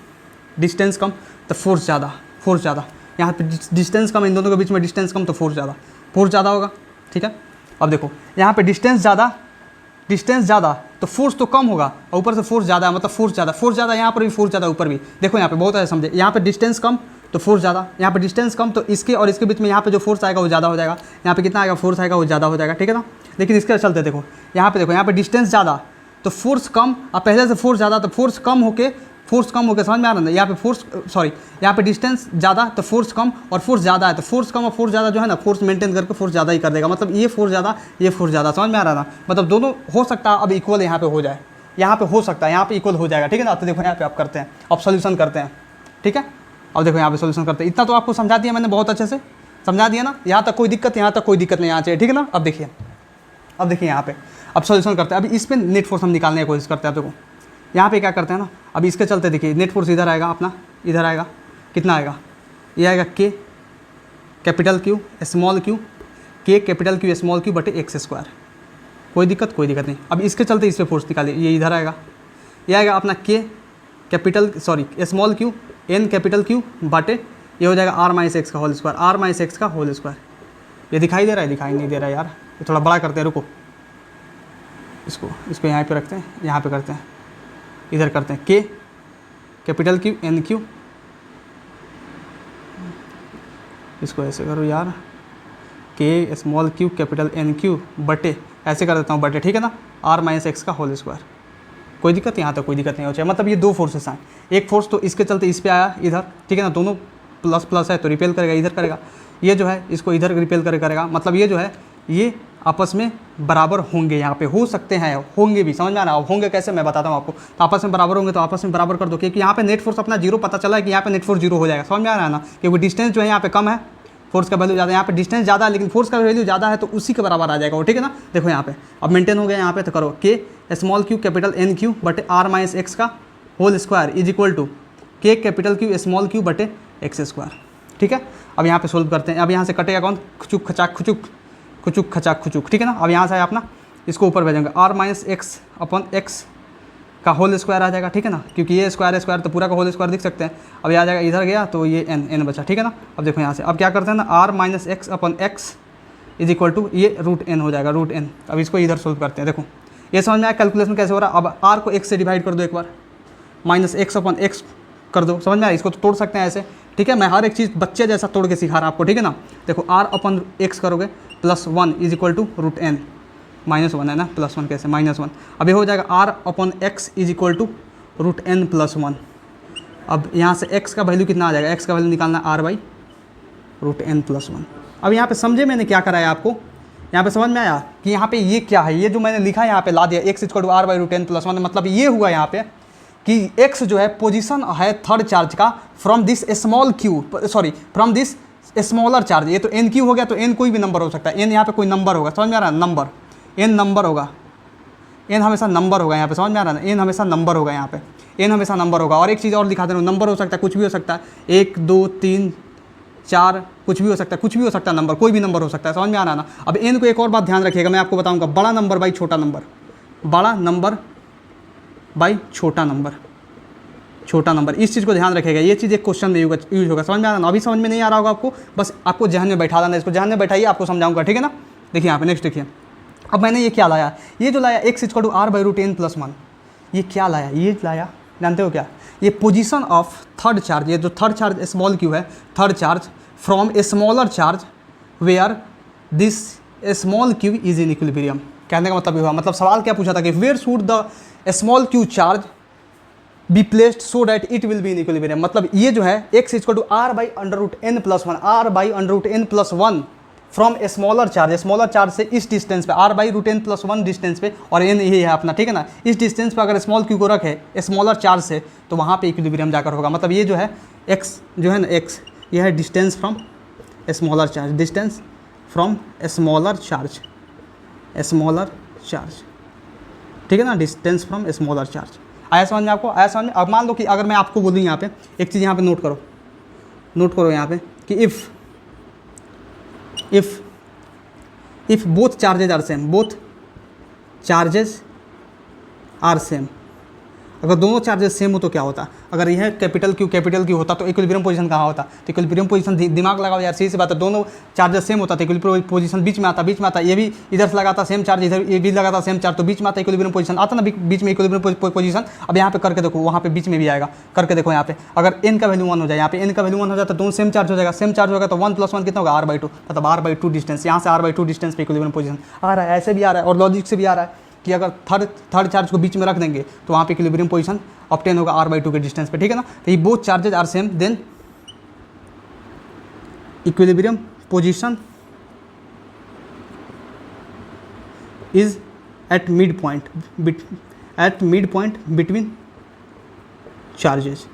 तो फोर्स ज़्यादा, फोर्स ज़्यादा, यहाँ पे डिस्टेंस कम, इन दोनों के बीच में डिस्टेंस कम तो फोर्स ज़्यादा होगा, ठीक है। अब देखो यहाँ पे डिस्टेंस ज़्यादा तो फोर्स तो कम होगा, और ऊपर से फोर्स ज़्यादा है, मतलब फोर्स ज़्यादा, यहाँ पर भी फोर्स ज़्यादा, ऊपर भी देखो, यहाँ पे बहुत ऐसे समझे, यहाँ पे डिस्टेंस कम तो फोर्स ज़्यादा, यहाँ पे डिस्टेंस कम तो इसके और इसके बीच में यहाँ पे जो फोर्स आएगा वो ज़्यादा हो जाएगा, यहाँ पे कितना आएगा, फोर्स आएगा वो ज़्यादा हो जाएगा, ठीक है ना। लेकिन इसके चलते देखो यहाँ पे डिस्टेंस ज़्यादा तो फोर्स कम, अब पहले से फोर्स ज़्यादा तो फोर्स कम होके समझ में आ रहा है। यहाँ पे यहाँ पे डिस्टेंस ज़्यादा तो फोर्स कम, और फोर्स ज़्यादा है तो फोर्स कम और फोर्स ज़्यादा जो है ना, फोर्स मेंटेन करके फोर्स ज़्यादा ही कर देगा, मतलब ये फोर्स ज़्यादा, समझ में आ रहा ना। मतलब दोनों हो सकता है अब इक्वल यहाँ पे हो जाए, यहाँ पे हो सकता है यहाँ पे इक्वल हो जाएगा, ठीक है ना। तो देखो यहाँ पे आप करते हैं, अब सोल्यूशन करते हैं, ठीक है। अब देखो यहाँ पे सोल्यूशन करते हैं, इतना तो आपको समझा दिया मैंने, बहुत अच्छे से समझा दिया ना, यहाँ तक कोई दिक्कत नहीं आना चाहिए, ठीक है ना। अब देखिए यहाँ पे अब सोल्यूशन करते हैं, अभी इसमें नेट फोर्स हम निकालने की कोशिश करते हैं। देखो यहाँ पे क्या करते हैं ना, अभी इसके चलते देखिए नेट फोर्स इधर आएगा, अपना इधर आएगा, कितना आएगा, ये आएगा के कैपिटल क्यू स्मॉल क्यू, के कैपिटल क्यू स्मॉल क्यू बटे एक्स स्क्वायर, कोई दिक्कत नहीं। अब इसके चलते इस पर फोर्स निकालिए, ये इधर आएगा, ये आएगा अपना k small q N capital Q बटे ये हो जाएगा आर माइनस एक्स का होल स्क्वायर, ये दिखाई दे रहा है, दिखाई नहीं दे रहा है यार, ये थोड़ा बड़ा करते हैं, रुको इसको यहाँ पे रखते हैं, यहाँ पे करते हैं, इधर करते हैं, के कैपिटल क्यू एन क्यू, इसको ऐसे करो यार, k small q capital N Q बटे, ऐसे कर देता हूँ बटे, ठीक है ना, आर माइनस एक्स का होल स्क्वायर, कोई दिक्कत, यहाँ तक कोई दिक्कत नहीं हो चाहिए। मतलब ये दो फोर्सेस हैं, एक फोर्स तो इसके चलते इस पे आया इधर, ठीक है ना, दोनों प्लस है तो रिपेल करेगा, इधर करेगा, ये जो है इसको इधर रिपेल करेगा, मतलब ये जो है ये आपस में बराबर होंगे, यहाँ पे हो सकते हैं, होंगे भी, समझ में आ रहा है। होंगे कैसे मैं बताता हूँ आपको, तो आपस में बराबर होंगे तो आपस में बराबर कर दो, क्योंकि यहाँ पे नेट फोर्स अपना जीरो पता चला है कि यहाँ पे नेट फोर्स जीरो हो जाएगा, समझ में आ रहा है ना, क्योंकि डिस्टेंस जो है यहाँ पे कम है, फोर्स का वैल्यू ज़्यादा है, यहाँ पे डिस्टेंस ज़्यादा है लेकिन फोर्स का वैल्यू ज़्यादा है, तो उसी के बराबर आ जाएगा वो, ठीक है ना। देखो यहाँ पे अब मेंटेन हो गया, यहाँ पे तो करो k small q capital N Q बटे आर माइनस एक्स का whole square is equal to k capital Q small q बटे एक्स स्क्वायर, ठीक है। अब यहाँ पे सोल्व करते हैं, अब यहाँ से कटेगा कौन, खुचुक खचाक खुचुक, ठीक है ना। अब यहाँ से आया अपना, इसको ऊपर भेजेंगे, r minus x upon x का होल स्क्वायर आ जाएगा, ठीक है ना, क्योंकि ये स्क्वायर स्क्वायर तो पूरा का होल स्क्वायर दिख सकते हैं। अब ये आ जाएगा, इधर गया तो ये एन बचा, ठीक है ना। अब देखो यहाँ से, अब क्या करते हैं ना, r minus x upon x is equal to ये रूट एन हो जाएगा, रूट एन। अब इसको इधर सोल्व करते हैं। देखो ये समझ में आया कैलकुलेशन कैसे हो रहा है। अब आर को एक्स से डिवाइड कर दो एक बार, माइनस एक्स अपॉन एक्स कर दो, समझ में आया। इसको तो तोड़ सकते हैं ऐसे, ठीक है। मैं हर एक चीज़ बच्चे जैसा तोड़ के सिखा रहा आपको, ठीक है ना। देखो आर अपॉन एक्स करोगे plus 1 is equal to root N, minus 1 है ना, प्लस 1 कैसे, माइनस 1। अब ये हो जाएगा r upon x is equal to root N plus 1। अब यहाँ से एक्स का वैल्यू कितना आ जाएगा, एक्स का वैल्यू निकालना r by root N plus 1। अब यहाँ पे समझे मैंने क्या कराया आपको, यहाँ पे समझ में आया कि यहाँ पे ये क्या है, ये जो मैंने लिखा है यहाँ पे ला दिया, x equal to r by root N plus 1। मतलब ये हुआ यहाँ पे कि एक्स जो है पोजीशन है थर्ड चार्ज का from this small Q, sorry from this smaller charge. ये तो एन क्यू हो गया, तो एन कोई भी नंबर हो सकता है, एन यहाँ पे कोई नंबर होगा, समझ में आ रहा है, नंबर, एन नंबर होगा, एन हमेशा नंबर होगा यहाँ पे, समझ में आ रहा है ना, एन हमेशा नंबर होगा यहाँ पे, एन हमेशा नंबर होगा। और एक चीज़ और दिखा दे रहा हूँ, नंबर हो सकता है, कुछ भी हो सकता है, 1 2 3 4 कुछ भी हो सकता है, कुछ भी हो सकता है, नंबर कोई भी नंबर हो सकता है, समझ में आ रहा है ना। अब एन को एक और बात ध्यान रखिएगा, मैं आपको बताऊँगा, बड़ा नंबर बाई छोटा नंबर, बड़ा नंबर बाई छोटा नंबर, छोटा नंबर, इस चीज़ को ध्यान रखेगा। ये चीज़ एक क्वेश्चन में यूज होगा, समझ में आ रहा है ना। अभी समझ में नहीं आ रहा होगा आपको, बस आपको जहन में बैठा देना, इसको जहन में बैठाइए, आपको समझाऊंगा, ठीक है ना। देखिए यहाँ पे नेक्स्ट देखिए, अब मैंने ये क्या लाया, ये जो लाया x equal to r by root N plus 1, ये क्या लाया, ये लाया, जानते हो क्या, ये पोजीशन ऑफ थर्ड चार्ज, ये जो थर्ड चार्ज स्मॉल क्यू है, third charge from a smaller charge where this small q is in equilibrium. कहने का मतलब ये हुआ, मतलब सवाल क्या पूछा था कि where should the small q charge be placed so that it will be in equilibrium. मतलब ये जो है x equal to r by under root N plus 1, r by under root N plus 1 from a smaller charge से इस distance पे, r by root N plus 1 distance पे, और N ये है अपना, ठीक है ना। इस डिस्टेंस पे अगर स्मॉल क्यू को रखे स्मॉलर चार्ज से, तो वहाँ पे इक्विलिब्रियम जाकर होगा। मतलब ये जो है एक्स जो है ना, एक्स ये है distance from smaller charge, distance from smaller charge, smaller charge, ठीक है ना, डिस्टेंस फ्रॉम स्मॉलर चार्ज। आया समझ में आपको, आया समझ में। अब मान लो कि अगर मैं आपको बोलूँ यहाँ पे एक चीज़, यहाँ पे नोट करो यहाँ पे कि if both charges are same, both charges are same, अगर दोनों चार्जेस सेम हो तो क्या होता, अगर यह कैपिटल क्यू होता तो इक्विलिब्रियम पोजीशन कहाँ होता, तो इक्विलिब्रियम पोजीशन, दिमाग लगाओ यार, सही सी बात है, दोनों चार्जेस सेम होता तो इक्विलिब्रियम पोजीशन बीच में आता, ये भी इधर से लगाता सेम चार्ज, इधर ये भी लगाता सेम चार्ज, तो बीच में आता इक्विलिब्रियम पोजीशन, आता ना बीच में इक्विलिब्रियम पोजीशन। अब यहाँ पे करके देखो, वहाँ पे बीच में भी आएगा, करके देखो यहाँ पे, अगर एन का वैल्यू 1 हो जाए, यहाँ पे एन का वैल्यू 1 हो जाता तो दोनों सेम चार्ज हो जाएगा, सेम चार्ज होगा तो 1 + 1 कितना होगा, r/2, मतलब r/2 डिस्टेंस, यहाँ से r/2 डिस्टेंस पे इक्विलिब्रियम पोजीशन आ रहा है, ऐसे भी आ रहा है, और लॉजिक से भी आ रहा है कि अगर थर्ड चार्ज को बीच में रख देंगे तो वहाँ पे इक्विलिब्रियम पोजीशन ऑब्टेन होगा r/2 के डिस्टेंस पे, ठीक है ना। तो ये both charges are same, then equilibrium position is at mid point between charges,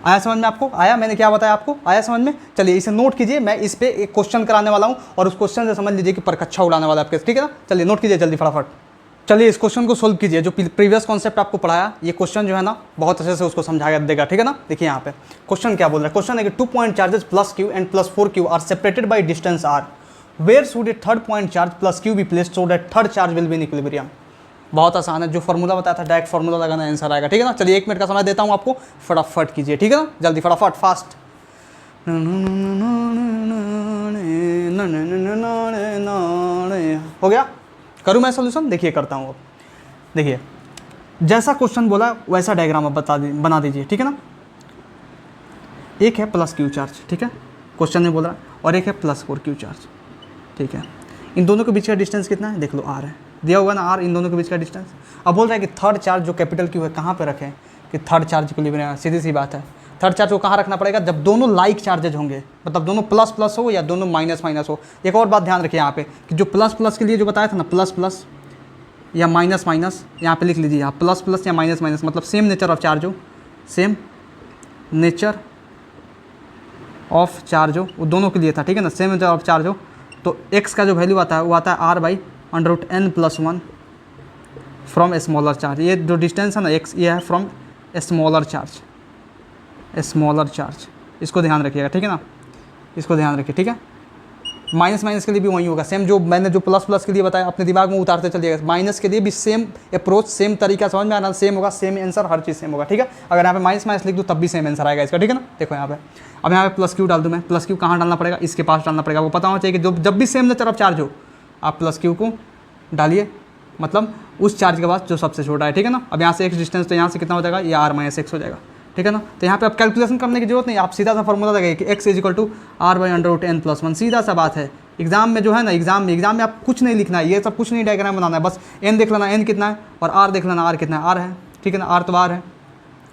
आया समझ में आपको, आया, मैंने क्या बताया आपको, आया समझ में। चलिए इसे नोट कीजिए, मैं इस पे एक क्वेश्चन कराने वाला हूँ और उस क्वेश्चन से समझ लीजिए कि परकच्छा उड़ाने वाला है आपके, ठीक है ना। चलिए नोट कीजिए जल्दी फटाफट, चलिए इस क्वेश्चन को सोल्व कीजिए। जो प्रीवियस कॉन्सेप्ट आपको पढ़ाया, ये क्वेश्चन जो है ना बहुत अच्छे से उसको समझाया देगा, ठीक है ना। देखिए यहाँ पे क्वेश्चन क्या बोल रहा है, क्वेश्चन है कि 2 point charges plus q and plus 4q are separated by distance r, where should a third point charge plus q be placed so that third charge will be in equilibrium. बहुत आसान है, जो formula बताया था direct formula लगाना, answer आएगा, ठीक है ना। चलिए 1 मिनट का समय देता हूँ आपको, फटाफट कीजिए, ठीक है ना, जल्दी फटाफट फास्ट। हो गया, करूँ मैं सोल्यूशन, देखिए करता हूँ अब। देखिए जैसा क्वेश्चन बोला वैसा डायग्राम अब बना दीजिए, ठीक है ना। एक है प्लस क्यू चार्ज, ठीक है, क्वेश्चन में बोल रहा है, और एक है प्लस 4q चार्ज, ठीक है। इन दोनों के बीच का डिस्टेंस कितना है, देख लो r है, दिया होगा ना r, इन दोनों के बीच का डिस्टेंस। अब बोल रहा है कि थर्ड चार्ज जो कैपिटल क्यू है कहाँ पे रखें, कि थर्ड चार्ज को लिख, सीधी सी बात है, थर्ड चार्ज को कहाँ रखना पड़ेगा, जब दोनों लाइक चार्जेज होंगे, मतलब दोनों प्लस प्लस हो या दोनों माइनस माइनस हो। एक और बात ध्यान रखिए यहाँ पे कि जो प्लस प्लस के लिए जो बताया था ना, प्लस प्लस या माइनस माइनस, यहाँ पे लिख लीजिए, यहाँ प्लस प्लस या माइनस माइनस, मतलब सेम नेचर ऑफ चार्ज हो, सेम नेचर ऑफ चार्ज हो, वो दोनों के लिए था, ठीक है ना, सेम नेचर ऑफ चार्ज हो। तो x का जो वैल्यू आता है वो आता है r/√n+1 from a smaller charge. ये जो डिस्टेंस है ना x, ये है फ्रॉम स्मॉलर चार्ज, इसको ध्यान रखिएगा, ठीक है ना। इसको ध्यान रखिए, ठीक है। माइनस माइनस के लिए भी वही होगा सेम, जो मैंने जो प्लस प्लस के लिए बताया अपने दिमाग में उतारते चलिएगा। माइनस के लिए भी सेम अप्रोच, सेम तरीका, समझ में आना, सेम होगा, सेम आंसर, हर चीज़ सेम होगा, ठीक है। अगर यहाँ पे माइनस माइनस लिख दूँ तब भी सेम आंसर आएगा इसका, ठीक है ना। देखो यहाँ पे, अब यहाँ पे प्लस क्यू डाल दूँ मैं। प्लस क्यू कहाँ डालना पड़ेगा, इसके पास डालना पड़ेगा। वो पता होना चाहिए कि जब भी सेम तरफ चार्ज हो आप प्लस क्यू को डालिए, मतलब उस चार्ज के बाद जो सबसे छोटा है, ठीक है ना। अब यहाँ से एक्स डिस्टेंस, तो यहाँ से कितना हो जाएगा, ये आर माइनस एक्स हो जाएगा, ठीक है ना। तो यहाँ पे आप कैलकुलेशन करने की जरूरत नहीं, आप सीधा सा फॉर्मूला लगाइए कि x is equal to r by under root N plus one. सीधा सा बात है। एग्जाम में जो है ना, एग्जाम में आप कुछ नहीं लिखना है, ये सब कुछ नहीं डायग्राम बनाना है, बस n देख लेना n कितना है और r देख लेना r कितना है, r है, ठीक है ना। r तो r है,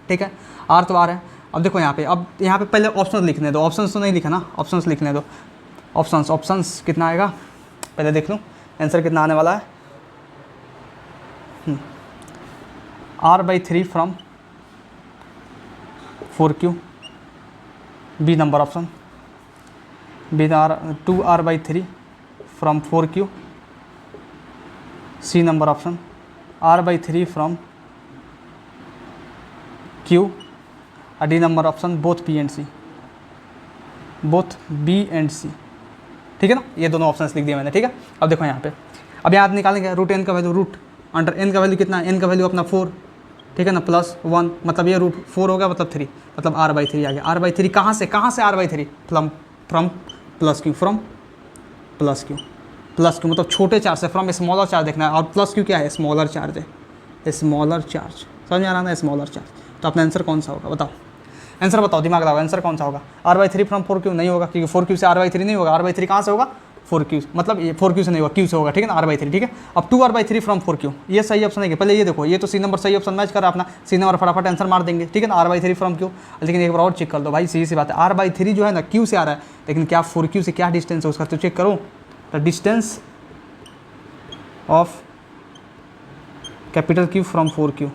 ठीक है, r तो r है। अब देखो यहाँ पे, अब यहाँ पे पहले ऑप्शन लिखने दो, ऑप्शन तो नहीं लिखा ना, ऑप्शन लिखने दो। ऑप्शन कितना आएगा पहले देख लूँ, आंसर कितना आने वाला है। r/3 from 4q, b number option, b 2r/3 from 4q, c number option r/3 from q, d number option both b and c, both b and c, ठीक है ना। ये दोनों ऑप्शन लिख दिए मैंने, ठीक है। अब देखो यहाँ पे, अब यहाँ निकालेंगे रूट एन का वैल्यू, रूट अंडर एन का वैल्यू कितना है, एन का वैल्यू अपना 4, ठीक है ना, प्लस 1, मतलब ये रूट 4 हो गया, मतलब 3, मतलब r/3 आ गया। r/3 कहाँ से r/3 from plus Q, from plus Q, plus Q मतलब छोटे चार्ज से, फ्रॉम स्मॉलर चार्ज देखना है। और प्लस क्यू क्या है, स्मॉलर चार्ज है, स्मॉलर चार्ज, समझ में आ रहा है, स्मॉलर चार्ज। तो अपना आंसर कौन सा होगा, बताओ आंसर, बताओ, दिमाग लगाओ, आंसर कौन सा होगा। r/3 फ्रॉम 4q नहीं होगा, क्योंकि 4q से r/3 नहीं होगा। r/3 कहाँ से होगा, 4q, मतलब ये 4q से नहीं होगा, q से होगा, ठीक है ना, r/3, ठीक है। अब 2r/3 फ्रॉम 4q, ये सही ऑप्शन है। पहले ये देखो, ये तो सी नंबर सही ऑप्शन मैच कर रहा है अपना, सी नंबर फटाफट आंसर मार देंगे, ठीक है ना, r/3 फ्रॉम q। लेकिन एक बार और चेक कर दो भाई, सीधी सी बात है, r/3 जो है ना q से आ रहा है, लेकिन क्या 4q से क्या डिस्टेंस है उसका, तो चेक करो। The distance of capital Q from 4q,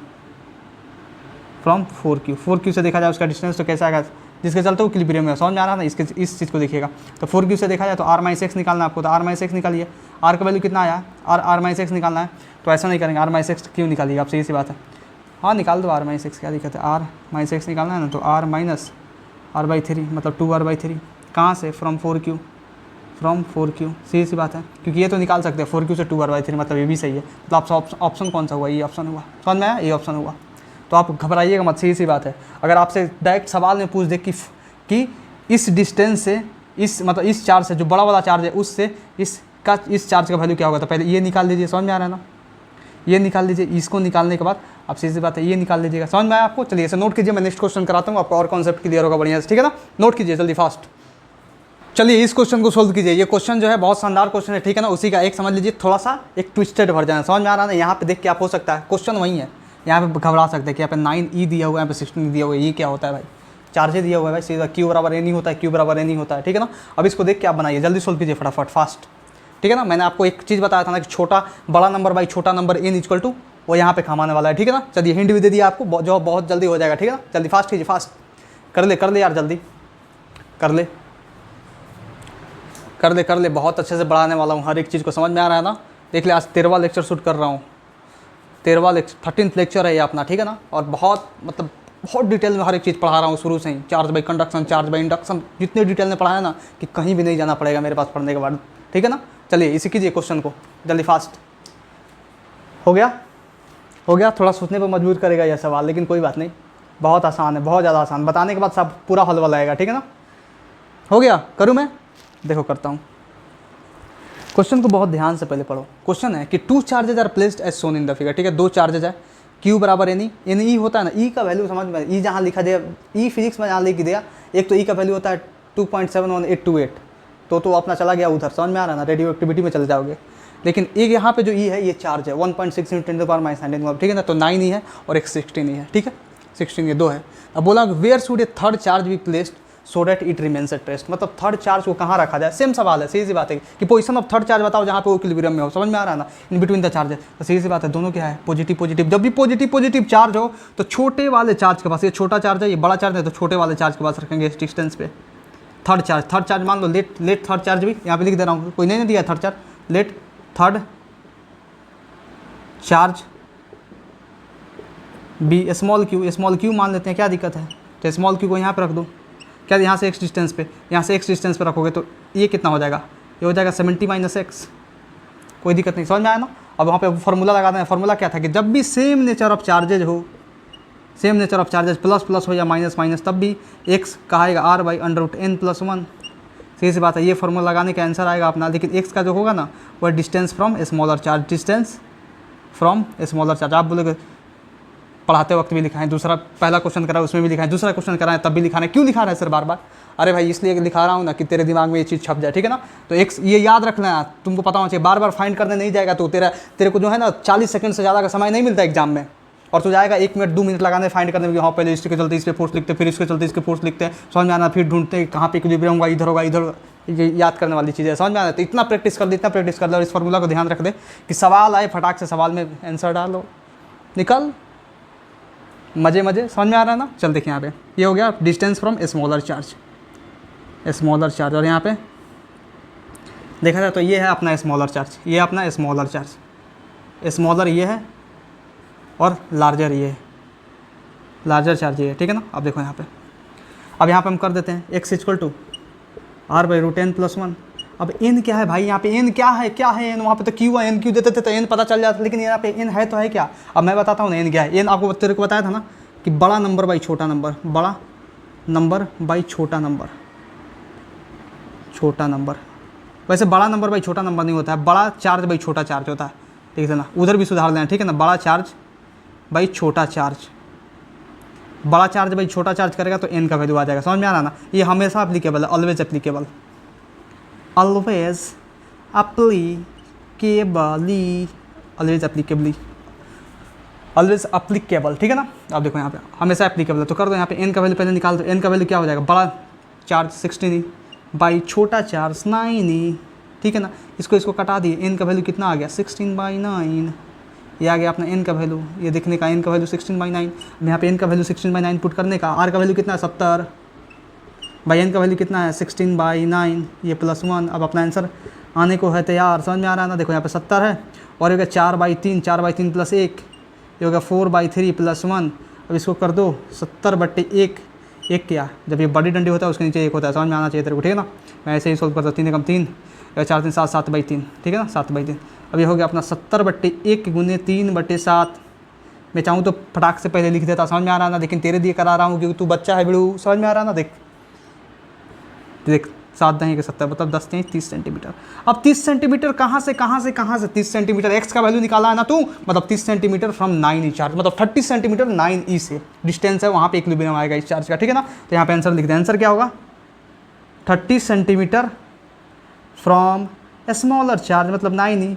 from 4q से देखा जाए उसका डिस्टेंस तो कैसा आएगा, जिसके चलते वो इक्विलिब्रियम में, समझ में आ रहा है ना। इसके इस चीज़ को देखिएगा, तो 4q से देखा जाए तो r-x निकालना है आपको, तो r-x निकालिए। r का वैल्यू कितना आया, r-x निकालना है, तो ऐसा नहीं करेंगे, r-x क्यों निकालिए आप, सही सी बात है। हाँ निकाल दो r-x, क्या दिक्कत है, r-x निकालना है ना, तो r-r/3 मतलब 2r/3 कहाँ से, फ्रॉम 4q, फ्रॉम 4q, सही सी बात है, क्योंकि ये तो निकाल सकते हैं 4q से 2r/3, मतलब ये भी सही है। तो आप ऑप्शन कौन सा हुआ, ये ऑप्शन हुआ, समझ में आया, ये ऑप्शन हुआ। तो आप घबराइएगा मत, सही सी बात है। अगर आपसे डायरेक्ट सवाल में पूछ दे कि इस डिस्टेंस से, इस मतलब इस चार्ज से, जो बड़ा वाला चार्ज है उससे इस चार्ज का वैल्यू क्या होगा, तो पहले ये निकाल लीजिए, समझ में आ रहा है ना, ये निकाल लीजिए। इसको निकालने के बाद आप सीधी सी बात है ये निकाल लीजिएगा, समझ में आया आपको। चलिए इसे नोट कीजिए, मैं नेक्स्ट क्वेश्चन कराता हूँ, आपको और कॉन्सेप्ट क्लियर होगा बढ़िया से, ठीक है ना। नोट कीजिए जल्दी फास्ट। चलिए इस क्वेश्चन को सोल्व कीजिए। ये क्वेश्चन जो है बहुत शानदार क्वेश्चन है, ठीक है ना। उसी का एक समझ लीजिए, थोड़ा सा एक ट्विस्टेड वर्जन है, समझ में आ रहा है ना। यहाँ पे देख के आप हो सकता है क्वेश्चन वही है, यहाँ पे घबरा सकते हैं कि यहाँ पे 9e दिया हुआ है, यहाँ पे 16 दिया हुआ है, ये क्या होता है भाई, चार्ज दिया हुआ है भाई, सीधा q बराबर n ही होता है, q बराबर n ही होता है, ठीक है ना। अब इसको देख के आप बनाइए, जल्दी सोल्व कीजिए फटाफट फास्ट, ठीक है ना। मैंने आपको एक चीज़ बताया था ना कि छोटा बड़ा नंबर बाई छोटा नंबर n इक्वल टू, वो यहाँ पे काम आने वाला है, ठीक है ना। चलिए हिंट भी दे दिया आपको, जो बहुत जल्दी हो जाएगा, ठीक है ना। जल्दी फास्ट कीजिए, फास्ट कर ले यार, जल्दी कर ले, बहुत अच्छे से बढ़ाने वाला हूँ हर एक चीज़ को, समझ में आ रहा है ना। देख ले, आज 13वां लेक्चर शूट कर रहा हूँ, 13th लेक्चर है ये अपना, ठीक है ना। और बहुत डिटेल में हर एक चीज़ पढ़ा रहा हूँ शुरू से ही, charge by conduction, charge by induction, जितने डिटेल में पढ़ाया ना कि कहीं भी नहीं जाना पड़ेगा मेरे पास पढ़ने के बाद, ठीक है ना। चलिए इसी कीजिए क्वेश्चन को जल्दी फास्ट। हो गया, थोड़ा सोचने पर मजबूर करेगा यह सवाल, लेकिन कोई बात नहीं, बहुत आसान है, बहुत ज़्यादा आसान, बताने के बाद सब पूरा हल वाला आएगा, ठीक है ना। हो गया, करूँ मैं, देखो करता हूँ। क्वेश्चन को बहुत ध्यान से पहले पढ़ो। क्वेश्चन है कि 2 charges are placed as shown in the figure, ठीक है। 2 चार्जेज है, q बराबर एन ई होता है ना, ई का वैल्यू समझ में, ई जहाँ लिखा दिया, ई फिजिक्स में जहाँ लिख दिया, एक तो ई का वैल्यू होता है 2.71828, तो अपना चला गया उधर, समझ में आ रहा है ना, रेडियो एक्टिविटी में चले जाओगे। लेकिन एक यहाँ पे जो ई है, ये चार्ज है 1.6 × 10⁻⁹, ठीक है ना। तो 9 ही है और एक 16 ही है, ठीक है, 16 ये 2 है। अब बोला where should a third charge be placed so that it remains at rest, मतलब थर्ड चार्ज को कहाँ रखा जाए, सेम सवाल है, सीधी सी बात है कि पोजीशन ऑफ थर्ड चार्ज बताओ जहाँ पे वो इक्विलिब्रियम में हो, समझ में आ रहा है ना, इन बिटवीन द चार्ज है। तो सीधी सी बात है, दोनों क्या है, पॉजिटिव। जब भी पॉजिटिव चार्ज हो तो छोटे वाले चार्ज के पास, ये छोटा चार्ज है, ये बड़ा चार्ज है, तो छोटे वाले चार्ज के पास रखेंगे इस डिस्टेंस पे। थर्ड चार्ज मान लो, लेट थर्ड चार्ज भी यहाँ पे लिख दे रहा हूँ, कोई नहीं दिया third charge, let third charge be small q मान लेते हैं, क्या दिक्कत है। तो स्मॉल क्यू को यहाँ पे रख दो, क्या यहाँ से x डिस्टेंस पे, यहाँ से x डिस्टेंस पे रखोगे तो ये कितना हो जाएगा, ये हो जाएगा 70 - x। कोई दिक्कत नहीं, समझ में आया ना। अब वहाँ पे फॉर्मूला लगा दें। फॉर्मूला क्या था कि जब भी सेम नेचर ऑफ चार्जेज हो, same nature of charges plus plus हो या माइनस माइनस, तब भी x कहा आएगा r/√n+1। सीधी सी बात है, ये फॉर्मूला लगाने का आंसर आएगा अपना। लेकिन x का जो होगा ना वो distance from smaller charge, distance from smaller charge. आप बोलोगे पढ़ाते वक्त भी लिखा है, दूसरा पहला क्वेश्चन करा है उसमें भी लिखा है, दूसरा क्वेश्चन करा है तब भी लिखा है, क्यों लिखा रहा है सर बार बार? अरे भाई इसलिए लिखा रहा हूँ ना कि तेरे दिमाग में ये चीज़ छप जाए, ठीक है ना। तो एक ये याद रखना, तुमको पता होना चाहिए, बार बार फाइंड करने नहीं जाएगा तो तेरे को जो है ना 40 सेकंड से ज़्यादा का समय नहीं मिलता एग्जाम में, और तो जाएगा 1 मिनट 2 मिनट लगाने फाइंड करने में। हाँ पहले इसके चलते इस पे फोर्स लिखते, फिर इसके चलते इसके फोर्स लिखते हैं, समझ में आना, फिर ढूंढते कहाँ पे इक्विलिब्रियम होगा, इधर होगा इधर, ये याद करने वाली चीज़ है, समझ में आना। तो इतना प्रैक्टिस कर दे, इतना प्रैक्टिस कर दे, और इस फॉर्मूला को ध्यान रख दे कि सवाल आए फटाक से सवाल में आंसर डालो, निकल मजे मजे, समझ में आ रहा है ना। चल देखिए यहाँ पे ये हो गया distance from smaller charge, smaller charge. और यहाँ पे देखा जाए तो ये है अपना स्मॉलर चार्ज, ये अपना स्मॉलर चार्ज, स्मॉलर ये है और लार्जर ये है, लार्जर चार्ज ये है, ठीक है ना। अब देखो यहाँ पे, अब यहाँ पे हम कर देते हैं x = r/√n+1। अब n क्या है भाई, यहाँ पे n क्या है, क्या है n, वहाँ पे तो q है, n q देते थे तो n पता चल जाता, लेकिन यहाँ पे n है तो है क्या। अब मैं बताता हूँ ना n क्या है। n आपको तेरे को बताया था ना कि बड़ा नंबर बाई छोटा नंबर, बड़ा नंबर बाई छोटा नंबर, छोटा नंबर। वैसे बड़ा नंबर बाई छोटा नंबर नहीं होता है, बड़ा चार्ज बाई छोटा चार्ज होता है, ठीक है ना। उधर भी सुधार लेना, ठीक है ना। बड़ा चार्ज बाई छोटा चार्ज, बड़ा चार्ज बाई छोटा चार्ज करेगा तो n का वैल्यू आ जाएगा, समझ में आ रहा ना। ये हमेशा अप्लीकेबल है, always applicable, always applicably, always applicably, always applicable, ठीक है ना। अब देखो यहाँ पे हमेशा अप्लीकेबल है, तो कर दो यहाँ पे n का वैल्यू पहले निकाल दो। n का वैल्यू क्या हो जाएगा, बड़ा चार्ज 16e बाई छोटा चार्ज 9e, ठीक है ना। इसको कटा दिए, n का वैल्यू कितना आ गया 16/9, ये आ गया अपना n का वैल्यू, ये देखने का n का वैल्यू 16/9। अब यहाँ पे n का वैल्यू 16/9 पुट करने का, r का वैल्यू कितना है 70 बाई n का वैल्यू कितना है 16/9, ये +1। अब अपना आंसर आने को है तैयार, समझ में आ रहा है ना। देखो यहाँ पे 70 है और ये हो गया 4/3, 4/3 + 1, ये हो गया 4/3 + 1। अब इसको कर दो 70/1, एक क्या, जब ये बड़ी डंडी होता है उसके नीचे एक होता है, समझ में आना चाहिए तेरे को, ठीक है ना। मैं ऐसे ही सोल्व करता हूँ, 3 कम 3, 4 3 7, 7/3, ठीक है ना, 7/3। अब ये हो गया अपना 70/1 × 3/7। मैं चाहूँ तो फटाक से पहले लिख देता, समझ में आ रहा ना, लेकिन तेरे दिए करा रहा हूँ क्योंकि तू बच्चा है बिड़ू, समझ में आ रहा ना। देख 7 दही के 70, मतलब 10 × 30 सेंटीमीटर। अब 30 सेंटीमीटर कहाँ से 30 सेंटीमीटर, x का वैल्यू निकाला है ना तू, मतलब 30 सेंटीमीटर फ्रॉम 9e चार्ज, मतलब 30 सेंटीमीटर 9e से डिस्टेंस है, वहाँ पे इक्विलिब्रियम आएगा इस चार्ज का, ठीक है ना। तो यहाँ पे आंसर लिख दें, आंसर क्या होगा 30 सेंटीमीटर फ्रॉम स्मॉलर चार्ज मतलब 9e,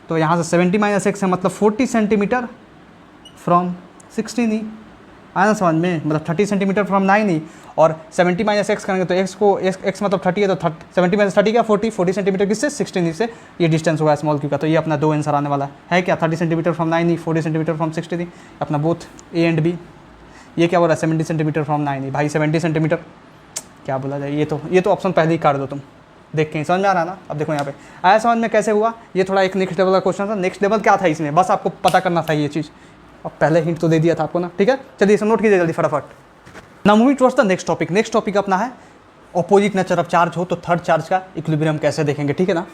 तो यहाँ से 70 - x है, मतलब 40 सेंटीमीटर फ्रॉम 16e, आया ना समझ में। मतलब 30 सेंटीमीटर फ्रॉम 9e और 70 - x करेंगे तो x को x मतलब 30 है, तो 70 - 30 क्या 40 सेंटीमीटर किससे 16e से, ये डिस्टेंस होगा स्मॉल क्यू का। तो ये अपना 2 आंसर आने वाला है क्या, 30 centimetre from 9e, 40 centimetre from 16e, अपना बोथ A एंड B। ये क्या बोल रहा है 70 सेंटीमीटर फ्रॉम 9e, भाई 70 सेंटीमीटर क्या बोला जाए, ये तो ऑप्शन पहले ही काट दो तुम, देख के समझ में आ रहा ना। अब देखो यहाँ पे आया समझ में कैसे हुआ, ये थोड़ा एक नेक्स्ट लेवल का क्वेश्चन था। नेक्स्ट लेवल क्या था इसमें, बस आपको पता करना था ये चीज़, अब पहले हिंट तो दे दिया था आपको ना, ठीक है। चलिए इसे नोट कीजिए जल्दी फटाफट। Now moving towards the next topic. Next topic अपना है ऑपोजिट नेचर ऑफ चार्ज हो तो थर्ड चार्ज का इक्विलिब्रियम कैसे देखेंगे, ठीक है ना।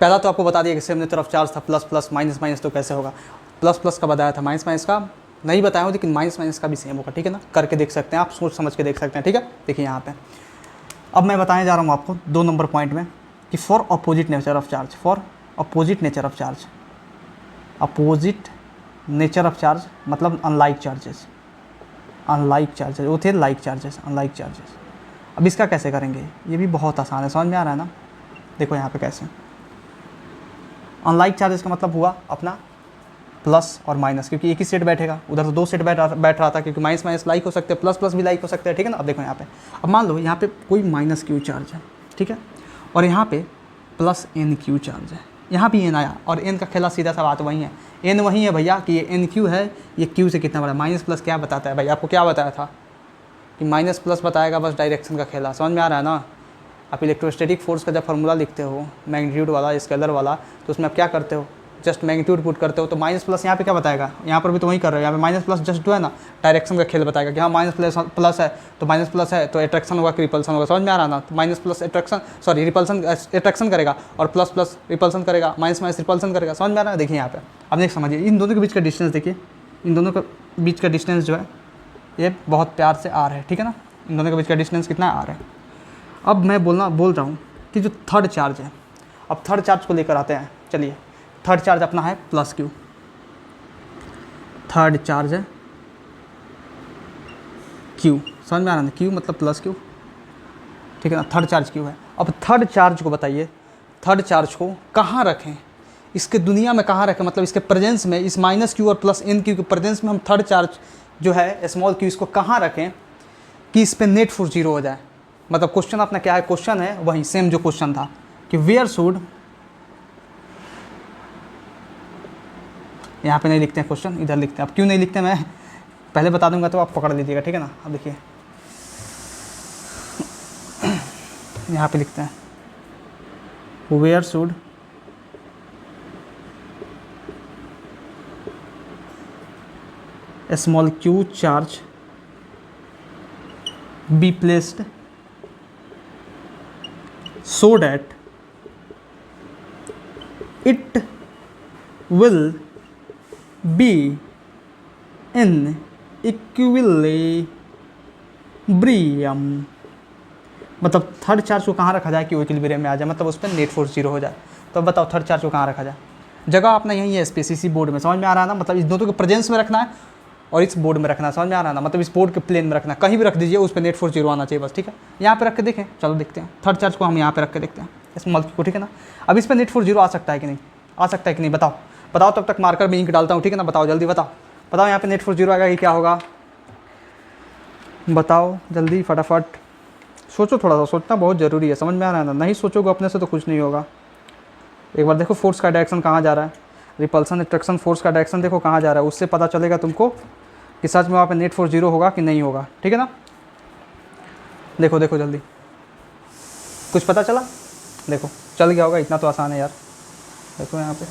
पहला तो आपको बता दिया कि सेम नेचर ऑफ चार्ज था, प्लस प्लस माइनस माइनस, तो कैसे होगा, प्लस प्लस का बताया था, माइनस माइनस का नहीं बताया हूँ, लेकिन माइनस माइनस का भी सेम होगा, ठीक है ना। करके देख सकते हैं आप, सोच समझ के देख सकते हैं, ठीक है। देखिए यहाँ पे अब मैं बताने जा रहा हूँ आपको 2 नंबर पॉइंट में कि for opposite nature of charge, for opposite nature of charge, opposite nature of charge मतलब अनलाइक चार्जेस, अनलाइक चार्जेस वो थे लाइक चार्जेस, अनलाइक चार्जेस। अब इसका कैसे करेंगे, ये भी बहुत आसान है, समझ में आ रहा है ना। देखो यहाँ पे कैसे, अनलाइक चार्जेस का मतलब हुआ अपना प्लस और माइनस, क्योंकि एक ही सेट बैठेगा, उधर तो 2 सेट बैठ रहा था, क्योंकि माइनस माइनस लाइक हो सकते हैं, प्लस प्लस भी लाइक हो सकते हैं, ठीक है ना। अब देखो यहाँ पे, अब मान लो यहाँ पे कोई माइनस क्यू चार्ज है, ठीक है, और यहाँ पे प्लस एन क्यू चार्ज है, यहाँ भी एन आया, और एन का खेला सीधा सा बात वही है, एन वही है भैया कि ये एन क्यू है, ये क्यू से कितना बड़ा, माइनस प्लस क्या बताता है भाई, आपको क्या बताया था कि माइनस प्लस बताएगा, बस डायरेक्शन का खेला, समझ में आ रहा है ना। आप इलेक्ट्रोस्टैटिक फोर्स का जब फार्मूला लिखते हो मैग्नीट्यूड वाला, स्केलर वाला, तो उसमें आप क्या करते हो, जस्ट मैग्नीट्यूड पुट करते हो तो माइनस प्लस यहाँ पे क्या बताएगा, यहाँ पर भी तो वही कर रहे हो, यहाँ पे माइनस प्लस जस्ट जो है ना डायरेक्शन का खेल बताएगा कि हाँ माइनस प्लस प्लस है तो माइनस प्लस है तो अट्रैक्शन होगा कि रिपल्सन होगा, समझ में आ रहा ना। तो minus plus attraction sorry repulsion attraction करेगा और प्लस प्लस रिपल्सन करेगा, माइनस माइनस रिपल्सन करेगा, समझ में आ रहा है। देखिए यहाँ पे अब नेक्स्ट समझिए इन दोनों के बीच का डिस्टेंस, देखिए इन दोनों के बीच का डिस्टेंस जो है ये बहुत प्यार से आर है, ठीक है ना। इन दोनों के बीच का डिस्टेंस कितना है, आर है। अब मैं बोल रहा हूँ कि जो थर्ड चार्ज है, अब थर्ड चार्ज को लेकर आते हैं। चलिए थर्ड चार्ज अपना है प्लस क्यू, थर्ड चार्ज है क्यू, समझ में आ रहा है, क्यू मतलब प्लस क्यू, ठीक है ना। थर्ड चार्ज क्यू है। अब थर्ड चार्ज को बताइए, थर्ड चार्ज को कहाँ रखें, इसके दुनिया में कहाँ रखें, मतलब इसके प्रेजेंस में, इस माइनस क्यू और प्लस एन क्यू के प्रेजेंस में हम थर्ड चार्ज जो है स्मॉल क्यू इसको कहाँ रखें कि इस पर नेट फोर्स जीरो हो जाए। मतलब क्वेश्चन अपना क्या है, क्वेश्चन है वही सेम जो क्वेश्चन था कि वेयर शुड, यहाँ पे नहीं लिखते हैं क्वेश्चन, इधर लिखते हैं। अब क्यों नहीं लिखते मैं पहले बता दूंगा तो आप पकड़ लीजिएगा, ठीक है ना। अब देखिए यहाँ पे लिखते हैं where should small q charge be placed so that it will be in equilibrium। मतलब थर्ड चार्ज को कहाँ रखा जाए कि वो इक्विलिब्रियम में आ जाए, मतलब उस पर नेट फोर्स जीरो हो जाए। तो अब बताओ थर्ड चार्ज को कहाँ रखा जाए, जगह अपना यही है स्पेस, इसी बोर्ड में, समझ में आ रहा है ना। मतलब इस दोनों के प्रेजेंस में रखना है और इस बोर्ड में रखना है, समझ में आ रहा है ना। मतलब इस बोर्ड के प्लेन में रखना है, कहीं भी रख दीजिए उस पर नेट फोर्स जीरो आना चाहिए बस, ठीक है। यहाँ पे रख के देखें, चलो देखते हैं थर्ड चार्ज को हम यहाँ पे रख के देखते हैं स्मॉल क्यू को, ठीक है ना। अब इस पर नेट फोर्स जीरो आ सकता है कि नहीं, आ सकता है कि नहीं, बताओ बताओ। तब तक मार्कर में इंक डालता हूँ, ठीक है ना। बताओ जल्दी बताओ, बताओ यहाँ पे नेट फोर्स जीरो आएगा कि क्या होगा, बताओ जल्दी फटाफट सोचो, थोड़ा सा सोचना बहुत ज़रूरी है, समझ में आ रहा है ना। नहीं सोचोगे अपने से तो कुछ नहीं होगा। एक बार देखो फोर्स का डायरेक्शन कहाँ जा रहा है, रिपल्सन अट्रैक्शन फोर्स का डायरेक्शन देखो कहाँ जा रहा है, उससे पता चलेगा तुमको कि सच में वहाँ पे नेट फोर्स जीरो होगा कि नहीं होगा, ठीक है ना। देखो देखो जल्दी, कुछ पता चला, देखो चल गया होगा, इतना तो आसान है यार। देखो यहाँ पे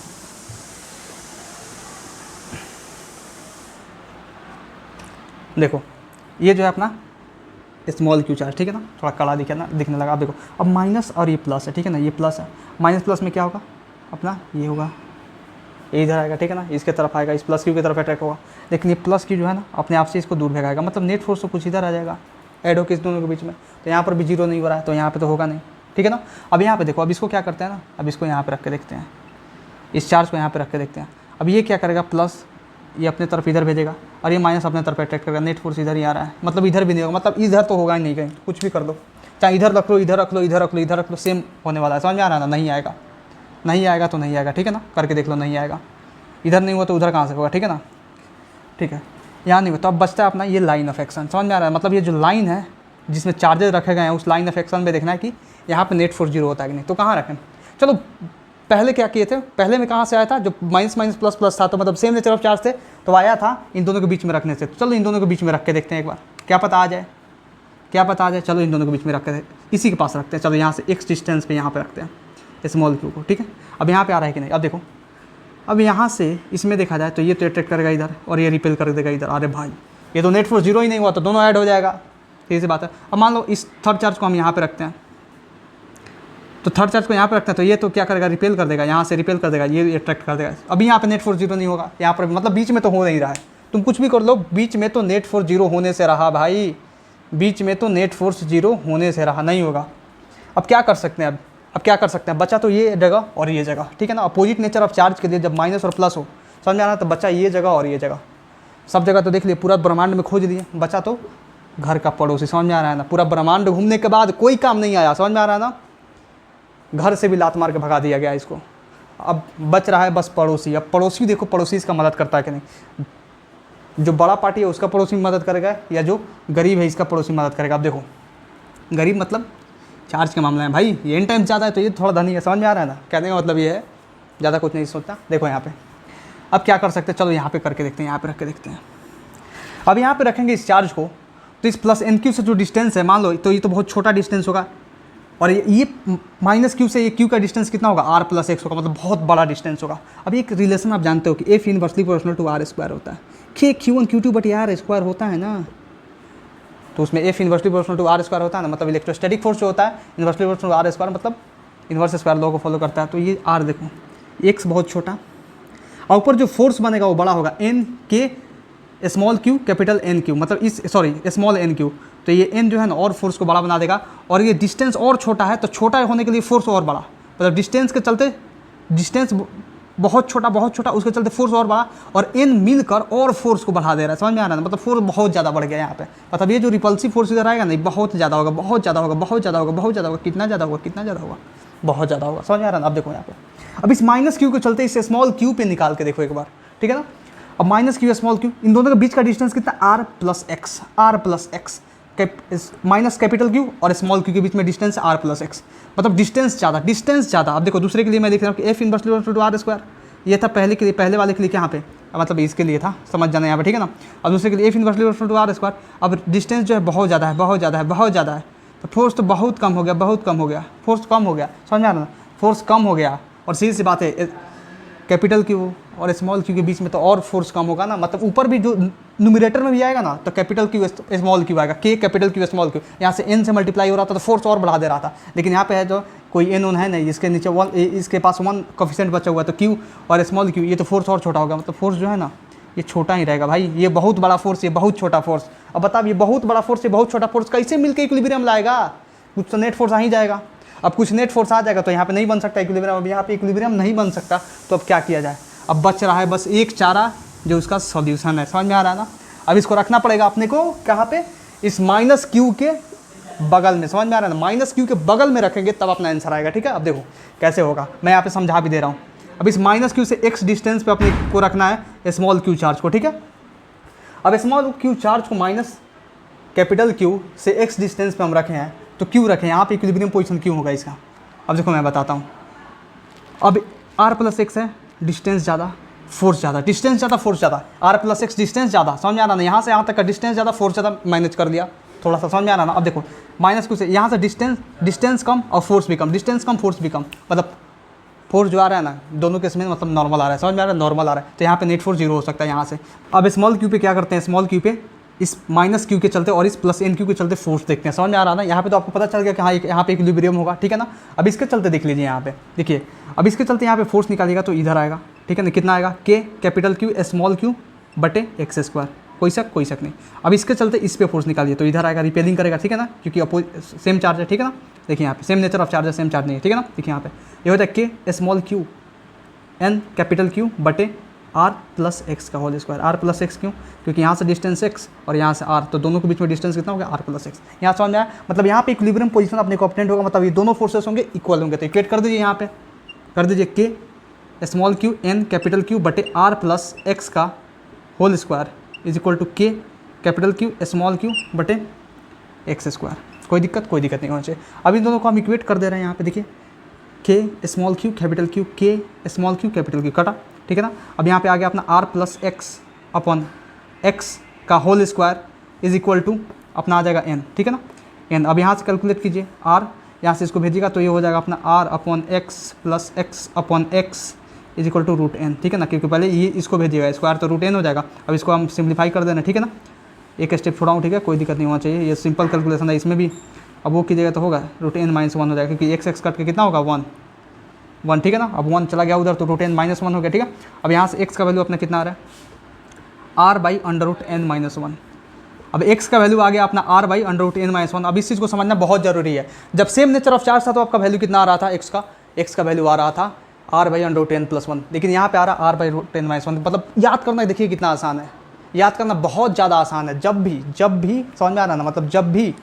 देखो ये जो है अपना स्मॉल क्यू चार्ज, ठीक है ना, थोड़ा कड़ा दिखने लगा। अब देखो अब माइनस और ये प्लस है, ठीक है ना, ये प्लस है, माइनस प्लस में क्या होगा अपना, ये होगा, ये इधर आएगा, ठीक है ना, इसके तरफ आएगा, इस प्लस क्यू की तरफ अट्रैक्ट होगा। लेकिन ये प्लस क्यू जो है ना अपने आप से इसको दूर भगाएगा, मतलब नेट फोर्स तो कुछ इधर आ जाएगा ऐड होकर इस दोनों के बीच में। तो यहाँ पर भी जीरो नहीं हो रहा है तो यहाँ पे तो होगा नहीं, ठीक है ना। अब यहाँ पे देखो, अब इसको क्या करते हैं ना, अब इसको यहाँ पे रख के देखते हैं, इस चार्ज को यहाँ पे रख के देखते हैं। अब ये क्या करेगा, प्लस ये अपने तरफ इधर भेजेगा और ये माइनस अपने तरफ अट्रैक्ट करेगा, नेट फोर्स इधर ही आ रहा है, मतलब इधर भी नहीं होगा, मतलब इधर तो होगा ही नहीं कहीं, कुछ भी कर दो, चाहे इधर रख लो, इधर रख लो, इधर रख लो, इधर रख लो, सेम होने वाला है, समझ में आ रहा है ना। नहीं आएगा, नहीं आएगा तो नहीं आएगा, ठीक है ना, करके देख लो, नहीं आएगा। इधर नहीं हुआ तो उधर कहाँ से होगा, ठीक है ना, ठीक है। यहाँ नहीं हुआ तो अब बचता है अपना ये लाइन ऑफ एक्शन, समझ में आ रहा है। मतलब ये जो लाइन है जिसमें चार्जेस रखे गए हैं उस लाइन ऑफ एक्शन में देखना है कि यहाँ पे नेट फोर्स जीरो होता है कि नहीं। तो कहाँ रखें, चलो पहले क्या किए थे, पहले में कहाँ से आया था, जो माइनस माइनस प्लस प्लस था, तो मतलब सेम नेचर ऑफ चार्ज थे तो आया था इन दोनों के बीच में रखने से। तो चलो इन दोनों के बीच में रख के देखते हैं एक बार, क्या पता आ जाए, क्या पता आ जाए। चलो इन दोनों के बीच में रख के इसी के पास रखते हैं, चलो यहाँ से एक्स डिस्टेंस पे यहाँ पे रखते हैं स्मॉल क्यू को, ठीक है। अब यहाँ पे आ रहा है कि नहीं, अब देखो, अब यहाँ से इसमें देखा जाए तो ये तो अट्रैक्ट करेगा इधर और ये रिपेल कर देगा इधर। अरे भाई ये तो नेट फोर्स जीरो ही नहीं हुआ तो दोनों ऐड हो जाएगा, सीधी सी बात है। अब मान लो इस थर्ड चार्ज को हम यहाँ पे रखते हैं, तो थर्ड चार्ज को यहाँ पे रखते हैं तो ये तो क्या करेगा, रिपेल कर देगा, यहाँ से रिपेल कर देगा, ये अट्रैक्ट कर देगा। अभी यहाँ पे नेट फोर्स जीरो नहीं होगा, यहाँ पर मतलब बीच में तो हो नहीं रहा है, तुम कुछ भी कर लो, बीच में तो नेट फोर्स जीरो होने से रहा भाई, बीच में तो नेट फोर्स जीरो होने से रहा, नहीं होगा। अब क्या कर सकते हैं, अब क्या कर सकते हैं, बचा तो ये जगह और ये जगह, ठीक है ना। अपोजिट नेचर ऑफ चार्ज के लिए जब माइनस और प्लस हो, समझ में आना, तो बचा ये जगह और ये जगह, सब जगह तो देख लिए, पूरा ब्रह्मांड में खोज लिए, बचा तो घर का पड़ोसी, समझ में आ रहा है ना। पूरा ब्रह्मांड घूमने के बाद कोई काम नहीं आया, समझ में आ रहा है ना, घर से भी लात मार के भगा दिया गया इसको। अब बच रहा है बस पड़ोसी। अब पड़ोसी देखो, पड़ोसी इसका मदद करता है कि नहीं, जो बड़ा पार्टी है उसका पड़ोसी मदद करेगा या जो गरीब है इसका पड़ोसी मदद करेगा। अब देखो गरीब मतलब चार्ज के मामले में भाई ये इन टाइम ज़्यादा है तो ये थोड़ा धनी है, समझ में आ रहा है ना, कहने का मतलब ये है ज़्यादा कुछ नहीं सोचता। देखो यहाँ पे अब क्या कर सकते हैं, चलो यहाँ पे करके देखते हैं, यहाँ पे रख के देखते हैं। अब यहाँ पे रखेंगे इस चार्ज को, तो इस प्लस एन क्यू से जो डिस्टेंस है मान लो, तो ये तो बहुत छोटा डिस्टेंस होगा, और ये माइनस क्यू से ये क्यू का डिस्टेंस कितना होगा, आर प्लस एक्स होगा, मतलब बहुत बड़ा डिस्टेंस होगा। अब एक रिलेशन आप जानते हो कि F inversely proportional to r square होता है, कि Q1 Q2 but are square होता है ना, तो उसमें F inversely proportional to r square होता है ना, मतलब इलेक्ट्रोस्टैटिक फोर्स जो होता है inversely proportional to r square, मतलब इनवर्स स्क्वायर लॉ को फॉलो करता है। तो ये आर देखो, एक्स बहुत छोटा और ऊपर जो फोर्स बनेगा वो बड़ा होगा, N k small q capital N Q, मतलब इस स्मॉल एन क्यू, तो ये एन जो है ना और फोर्स को बड़ा बना देगा। और ये डिस्टेंस और छोटा है तो छोटा होने के लिए फोर्स और बड़ा, मतलब डिस्टेंस के चलते डिस्टेंस बहुत छोटा उसके चलते फोर्स और बड़ा, और एन मिलकर और फोर्स को बढ़ा दे रहा है। समझ में आ रहा है ना, मतलब फोर्स बहुत ज़्यादा बढ़ गया यहाँ पे। मतलब ये जो रिपल्सिव फोर्स इधर आएगा ना, बहुत ज़्यादा होगा, बहुत ज़्यादा होगा, बहुत ज़्यादा होगा, बहुत ज़्यादा होगा। कितना ज़्यादा होगा, कितना ज़्यादा होगा, बहुत ज़्यादा होगा। समझ में आ रहा है ना। अब देखो यहाँ पे, अब इस माइनस क्यू के चलते इस स्मॉल क्यू पे निकाल के देखो एक बार, ठीक है ना। अब माइनस क्यू स्मॉल क्यू, इन दोनों के बीच का डिस्टेंस कितना, r plus x, r plus x, minus capital Q और स्मॉल क्यू के बीच में डिस्टेंस आर प्लस एक्स, मतलब डिस्टेंस ज़्यादा। अब देखो दूसरे के लिए मैं लिख रहा हूँ कि F inversely proportional to r square, ये था पहले के लिए, पहले वाले के लिए यहाँ पे, मतलब इसके लिए था, समझ जाना यहाँ पे, ठीक है ना। अब दूसरे के लिए F inversely proportional to r square, अब डिस्टेंस जो है बहुत ज़्यादा है, तो फोर्स तो बहुत कम हो गया, फोर्स कम हो गया, समझ में आ रहा ना, फोर्स कम हो गया। और सीधी सी बात है, कैपिटल क्यू और स्मॉल क्यू के बीच में तो और फोर्स कम होगा ना, मतलब ऊपर भी जो न्यूमरेटर में भी आएगा ना, तो कैपिटल क्यू स्मॉल क्यू आएगा, के कैपिटल क्यू स्मॉल क्यू, यहाँ से एन से मल्टीप्लाई हो रहा था तो फोर्स और बढ़ा दे रहा था। लेकिन यहाँ पे है जो कोई एन है नहीं, इसके नीचे वन, इसके पास वन कोफिशिएंट बचा हुआ है, तो क्यू और स्मॉल क्यू, ये तो फोर्स और छोटा होगा, मतलब फोर्स जो है ना ये छोटा ही रहेगा भाई। ये बहुत बड़ा फोर्स, ये बहुत छोटा फोर्स। अब बताओ, ये बहुत बड़ा फोर्स, ये बहुत छोटा फोर्स कैसे मिलकर इक्विलिब्रियम लाएगा? कुछ तो नेट फोर्स आ ही जाएगा। अब कुछ नेट फोर्स आ जाएगा तो यहाँ पे नहीं बन सकता इक्विलिब्रियम, अब यहाँ पे इक्विलिब्रियम नहीं बन सकता, तो अब क्या किया जाए? अब बच रहा है बस एक चारा, जो उसका सॉल्यूशन है। समझ में आ रहा है ना। अब इसको रखना पड़ेगा अपने को कहाँ पे, इस माइनस क्यू के बगल में। समझ में आ रहा है ना, माइनस क्यू के बगल में रखेंगे तब अपना आंसर आएगा, ठीक है। अब देखो कैसे होगा, मैं यहाँ पे समझा भी दे रहा हूँ। अब इस माइनस क्यू से एक्स डिस्टेंस पे अपने को रखना है स्मॉल क्यू चार्ज को, ठीक है। अब स्मॉल क्यू चार्ज को माइनस कैपिटल क्यू से एक्स डिस्टेंस पे हम रखे हैं, तो क्यू रखें यहाँ पे, इक्विलिब्रियम पोजीशन क्यू होगा इसका। अब देखो मैं बताता हूँ। अब आर प्लस एक्स है, डिस्टेंस ज़्यादा फोर्स ज़्यादा, डिस्टेंस ज़्यादा फोर्स ज़्यादा, आर प्लस एक्स डिस्टेंस ज़्यादा। समझ में आ रहा ना, यहाँ से यहाँ तक का डिस्टेंस ज़्यादा, फोर्स ज़्यादा, मैनेज कर दिया थोड़ा सा। समझ में आ रहा ना। अब देखो माइनस क्यू से यहाँ से डिस्टेंस कम और फोर्स भी कम, डिस्टेंस कम फोर्स भी कम, मतलब फोर्स जो आ रहा है ना दोनों केस में मतलब नॉर्मल आ रहा है। समझ में आ रहा है, नॉर्मल आ रहा है, तो यहाँ पे नेट फोर्स जीरो हो सकता है यहाँ से। अब स्मॉल क्यू पे क्या करते हैं, स्मॉल क्यू पे इस माइनस क्यू के चलते और इस प्लस एन क्यू के चलते फोर्स देखते हैं। समझ में आ रहा है ना। यहाँ पे तो आपको पता चल गया कि हाँ यहाँ पे इक्विलिब्रियम होगा, ठीक है ना। अब इसके चलते देख लीजिए यहाँ पे, देखिए अब इसके चलते यहाँ पे फोर्स निकालेगा तो इधर आएगा, ठीक है ना। कितना आएगा, के कैपिटल क्यू स्मॉल क्यू बटे एक्स स्क्वायर, कोई शक नहीं। अब इसके चलते इस पे फोर्स निकालिए तो इधर आएगा, रिपेलिंग करेगा, ठीक है ना, क्योंकि सेम चार्ज है, ठीक है ना। देखिए यहाँ पे सेम नेचर ऑफ चार्ज है, सेम चार्ज नहीं है, ठीक है ना। देखिए यहाँ पे ये होता है k small q N capital Q बटे आर प्लस एक्स का whole square. R plus x क्यों, क्योंकि यहाँ से डिस्टेंस एक्स और यहाँ से आर, तो दोनों के बीच में डिस्टेंस कितना हो गया, आर प्लस एक्स। यहाँ समझ में आया, मतलब यहाँ पे इक्विलिब्रियम पोजीशन अपने को ऑब्टेंड होगा, मतलब ये दोनों फोर्सेस होंगे इक्वल होंगे। तो इक्वेट कर दीजिए, यहाँ पे कर दीजिए k small q N capital Q बटे आर प्लस एक्स का whole square is equal to k capital Q small q बटे एक्स स्क्वायर। कोई दिक्कत नहीं होना चाहिए। अब इन दोनों को हम इक्वेट कर दे रहे हैं यहाँ पे, देखिए के स्मॉल क्यू कैपिटल क्यू, के स्मॉल क्यू कैपिटल क्यू कटा, ठीक है ना। अब यहाँ पे आ गया अपना r plus x upon x का whole square is equal to अपना आ जाएगा एन, ठीक है ना, एन। अब यहाँ से कैलकुलेट कीजिए, आर यहाँ से इसको भेजिएगा तो ये हो जाएगा अपना r upon x plus x upon x is equal to root N, ठीक है ना, क्योंकि पहले ये इसको भेजिएगा स्क्वायर तो रूट एन हो जाएगा। अब इसको हम सिंप्लीफाई कर देना, ठीक है ना, एक स्टेप छोड़ाऊँ, ठीक है, कोई दिक्कत नहीं होना चाहिए, ये सिंपल कैलकुलेशन है इसमें भी। अब वो कीजिएगा तो होगा रूट एन माइनस वन हो जाएगा, क्योंकि एक्स कट के कितना होगा, वन, ठीक है ना। अब वन चला गया उधर तो रूट एन माइनस वन हो गया, ठीक है। अब यहाँ से एक्स का वैल्यू अपना कितना आ रहा है, r by under root N minus one. अब एक्स का वैल्यू आ गया अपना r by under root N minus one. अब इस चीज़ को समझना बहुत जरूरी है। जब सेम नेचर ऑफ चार्ज था तो आपका वैल्यू कितना आ रहा था, एक्स का वैल्यू आ रहा था r by under root N plus one, लेकिन यहाँ पे आ रहा है r by root N minus one. मतलब याद करना, देखिए कितना आसान है, याद करना बहुत ज़्यादा आसान है। जब भी समझ में आ रहा ना, मतलब जब भी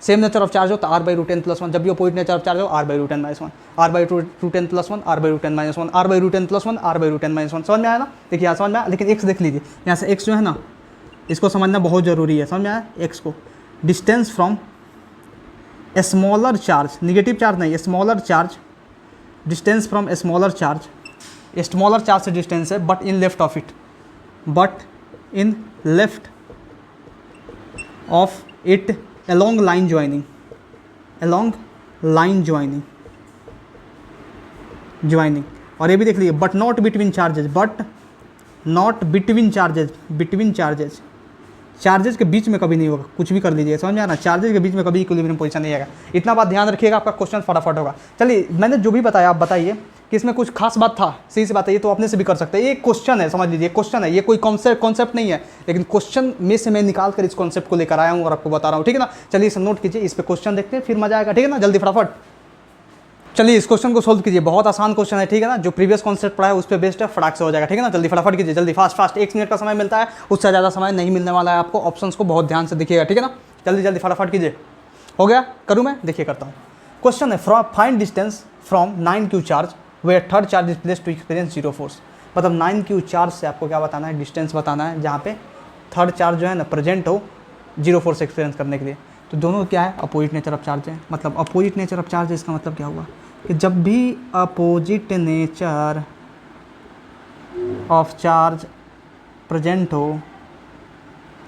सेम नेचर ऑफ चार्ज हो तो r by root N plus one, जब भी अपोजिट नेचर ऑफ चार्ज हो r by root N minus one, r by root N plus one, r by root N minus one, r by root N plus one, r by root N minus one. समझ में आया ना। देखिए यहाँ समझ में आया, लेकिन एक्स देख लीजिए, यहाँ से एक्स जो है ना इसको समझना बहुत ज़रूरी है। समझ में आया, एक्स को distance from smaller charge, negative charge नहीं, smaller charge, distance from smaller charge से डिस्टेंस है, but in left of it along line joining line joining. और ये भी देख लीजिए, but not between charges, but not between charges, charges के बीच में कभी नहीं होगा, कुछ भी कर लीजिए, समझ में आना, चार्जेज के बीच में कभी इक्विलिब्रियम पोजीशन नहीं आएगा। इतना बात ध्यान रखिएगा, आपका क्वेश्चन फटाफट होगा। चलिए मैंने जो भी बताया आप बताइए कि इसमें कुछ खास बात था, सही से बात है, ये तो अपने से भी कर सकते हैं। ये क्वेश्चन है, समझ लीजिए क्वेश्चन है, ये कोई कॉन्सेप्ट नहीं है, लेकिन क्वेश्चन में से मैं निकाल कर इस कॉन्सेप्ट को लेकर आया हूँ और आपको बता रहा हूँ, ठीक है ना। चलिए इसे नोट कीजिए, इस पर क्वेश्चन देखते हैं, फिर मजा आएगा, ठीक है ना। जल्दी फटाफट चलिए इस क्वेश्चन को सोल्व कीजिए, बहुत आसान क्वेश्चन है, ठीक है ना। जो प्रीवियस कॉन्सेप्ट पढ़ा है उस पर बेस्ड है, फटाक से हो जाएगा, ठीक है ना। जल्दी फटाफट कीजिए, जल्दी फास्ट, 1 मिनट का समय मिलता है, उससे ज़्यादा समय नहीं मिलने वाला है आपको। ऑप्शंस को बहुत ध्यान से देखिएगा, ठीक है ना। जल्दी फटाफट कीजिए। हो गया, करूँ मैं, देखिए करता हूँ। क्वेश्चन है find distance from 9q charge where third charge is placed to experience 0 force. मतलब 9q चार्ज से आपको क्या बताना है, डिस्टेंस बताना है जहाँ पे थर्ड चार्ज जो है ना प्रेजेंट हो 0 फोर्स एक्सपीरियंस करने के लिए। तो दोनों क्या है, अपोजिट नेचर ऑफ चार्ज है। मतलब अपोजिट नेचर ऑफ चार्ज है, इसका मतलब क्या हुआ कि जब भी opposite nature of charge present हो,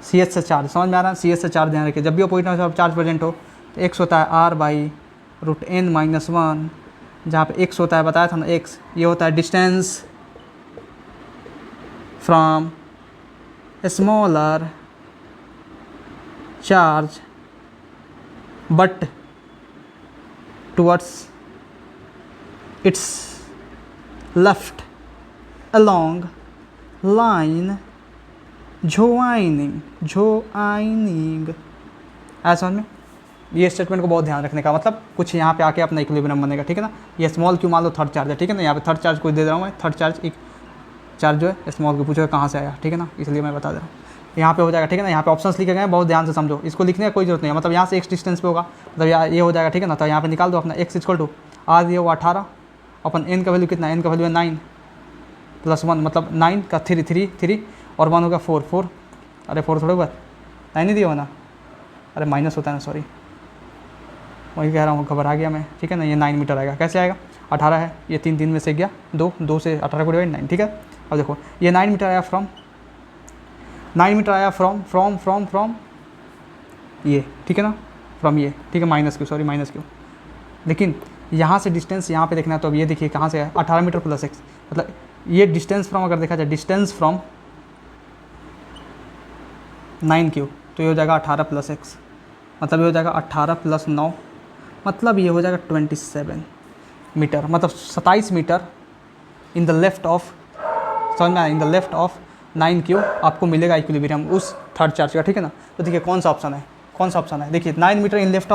सी एच से चार्ज, समझ में आ रहा है, सी एच से चार्ज ध्यान रखिए, जब भी opposite nature of charge present हो तो एक्स होता है r/√n-1, जहाँ पे एक्स होता है, बताया था ना एक्स, ये होता है distance from smaller charge but towards its left along line joining ऐसा में ये स्टेटमेंट को बहुत ध्यान रखने का, मतलब कुछ यहाँ पे आके अपना इक्विलिब्रियम बनेगा, ठीक है ना। ये स्मॉल क्यू मान लो थर्ड चार्ज है, ठीक है ना। यहाँ पे थर्ड चार्ज कोई दे रहा हूँ मैं, थर्ड चार्ज एक चार्ज जो है स्मॉल क्यू, पूछेगा कहाँ से आया, ठीक है ना, इसलिए मैं बता दे रहा हूँ। यहाँ पे हो जाएगा, ठीक है ना। यहाँ पे ऑप्शंस लिखे गए हैं, बहुत ध्यान से समझो, इसको लिखने की कोई जरूरत नहीं है। मतलब यहाँ से x डिस्टेंस पे होगा, मतलब ये हो जाएगा, ठीक है ना। तो यहाँ पे निकाल दो अपना x = आज ये हुआ 18, अपन n का वैल्यू कितना है, n का वैल्यू है 9 + 1, मतलब 9 का 3 और 1 होगा 4, अरे 4 थोड़े बात 9 ही दिया हो ना, अरे माइनस होता है ना, सॉरी, वही कह रहा हूँ, घबरा गया मैं, ठीक है ना। ये 9 मीटर आएगा, कैसे आएगा, 18 है, ये 3 में से गया 2 से 18 को डिवाइड 9, ठीक है। अब देखो ये 9 मीटर आया फ्रॉम ये, ठीक है ना, फ्रॉम ये, ठीक है, माइनस क्यू, लेकिन यहाँ से डिस्टेंस यहाँ पे देखना है, तो अब ये देखिए कहाँ से है, 18 मीटर + x, मतलब ये डिस्टेंस फ्रॉम, अगर देखा जाए डिस्टेंस फ्रॉम 9q, तो ये हो जाएगा 18 + x, मतलब ये हो जाएगा 18 + 9, मतलब ये हो जाएगा 27 मीटर, मतलब 27 metre in the left of, समझ में आया, इन द लेफ्ट ऑफ 9q आपको मिलेगा इक्विलिब्रियम उस थर्ड चार्ज का, ठीक है ना। तो देखिए कौन सा ऑप्शन है, देखिए 9 metre in left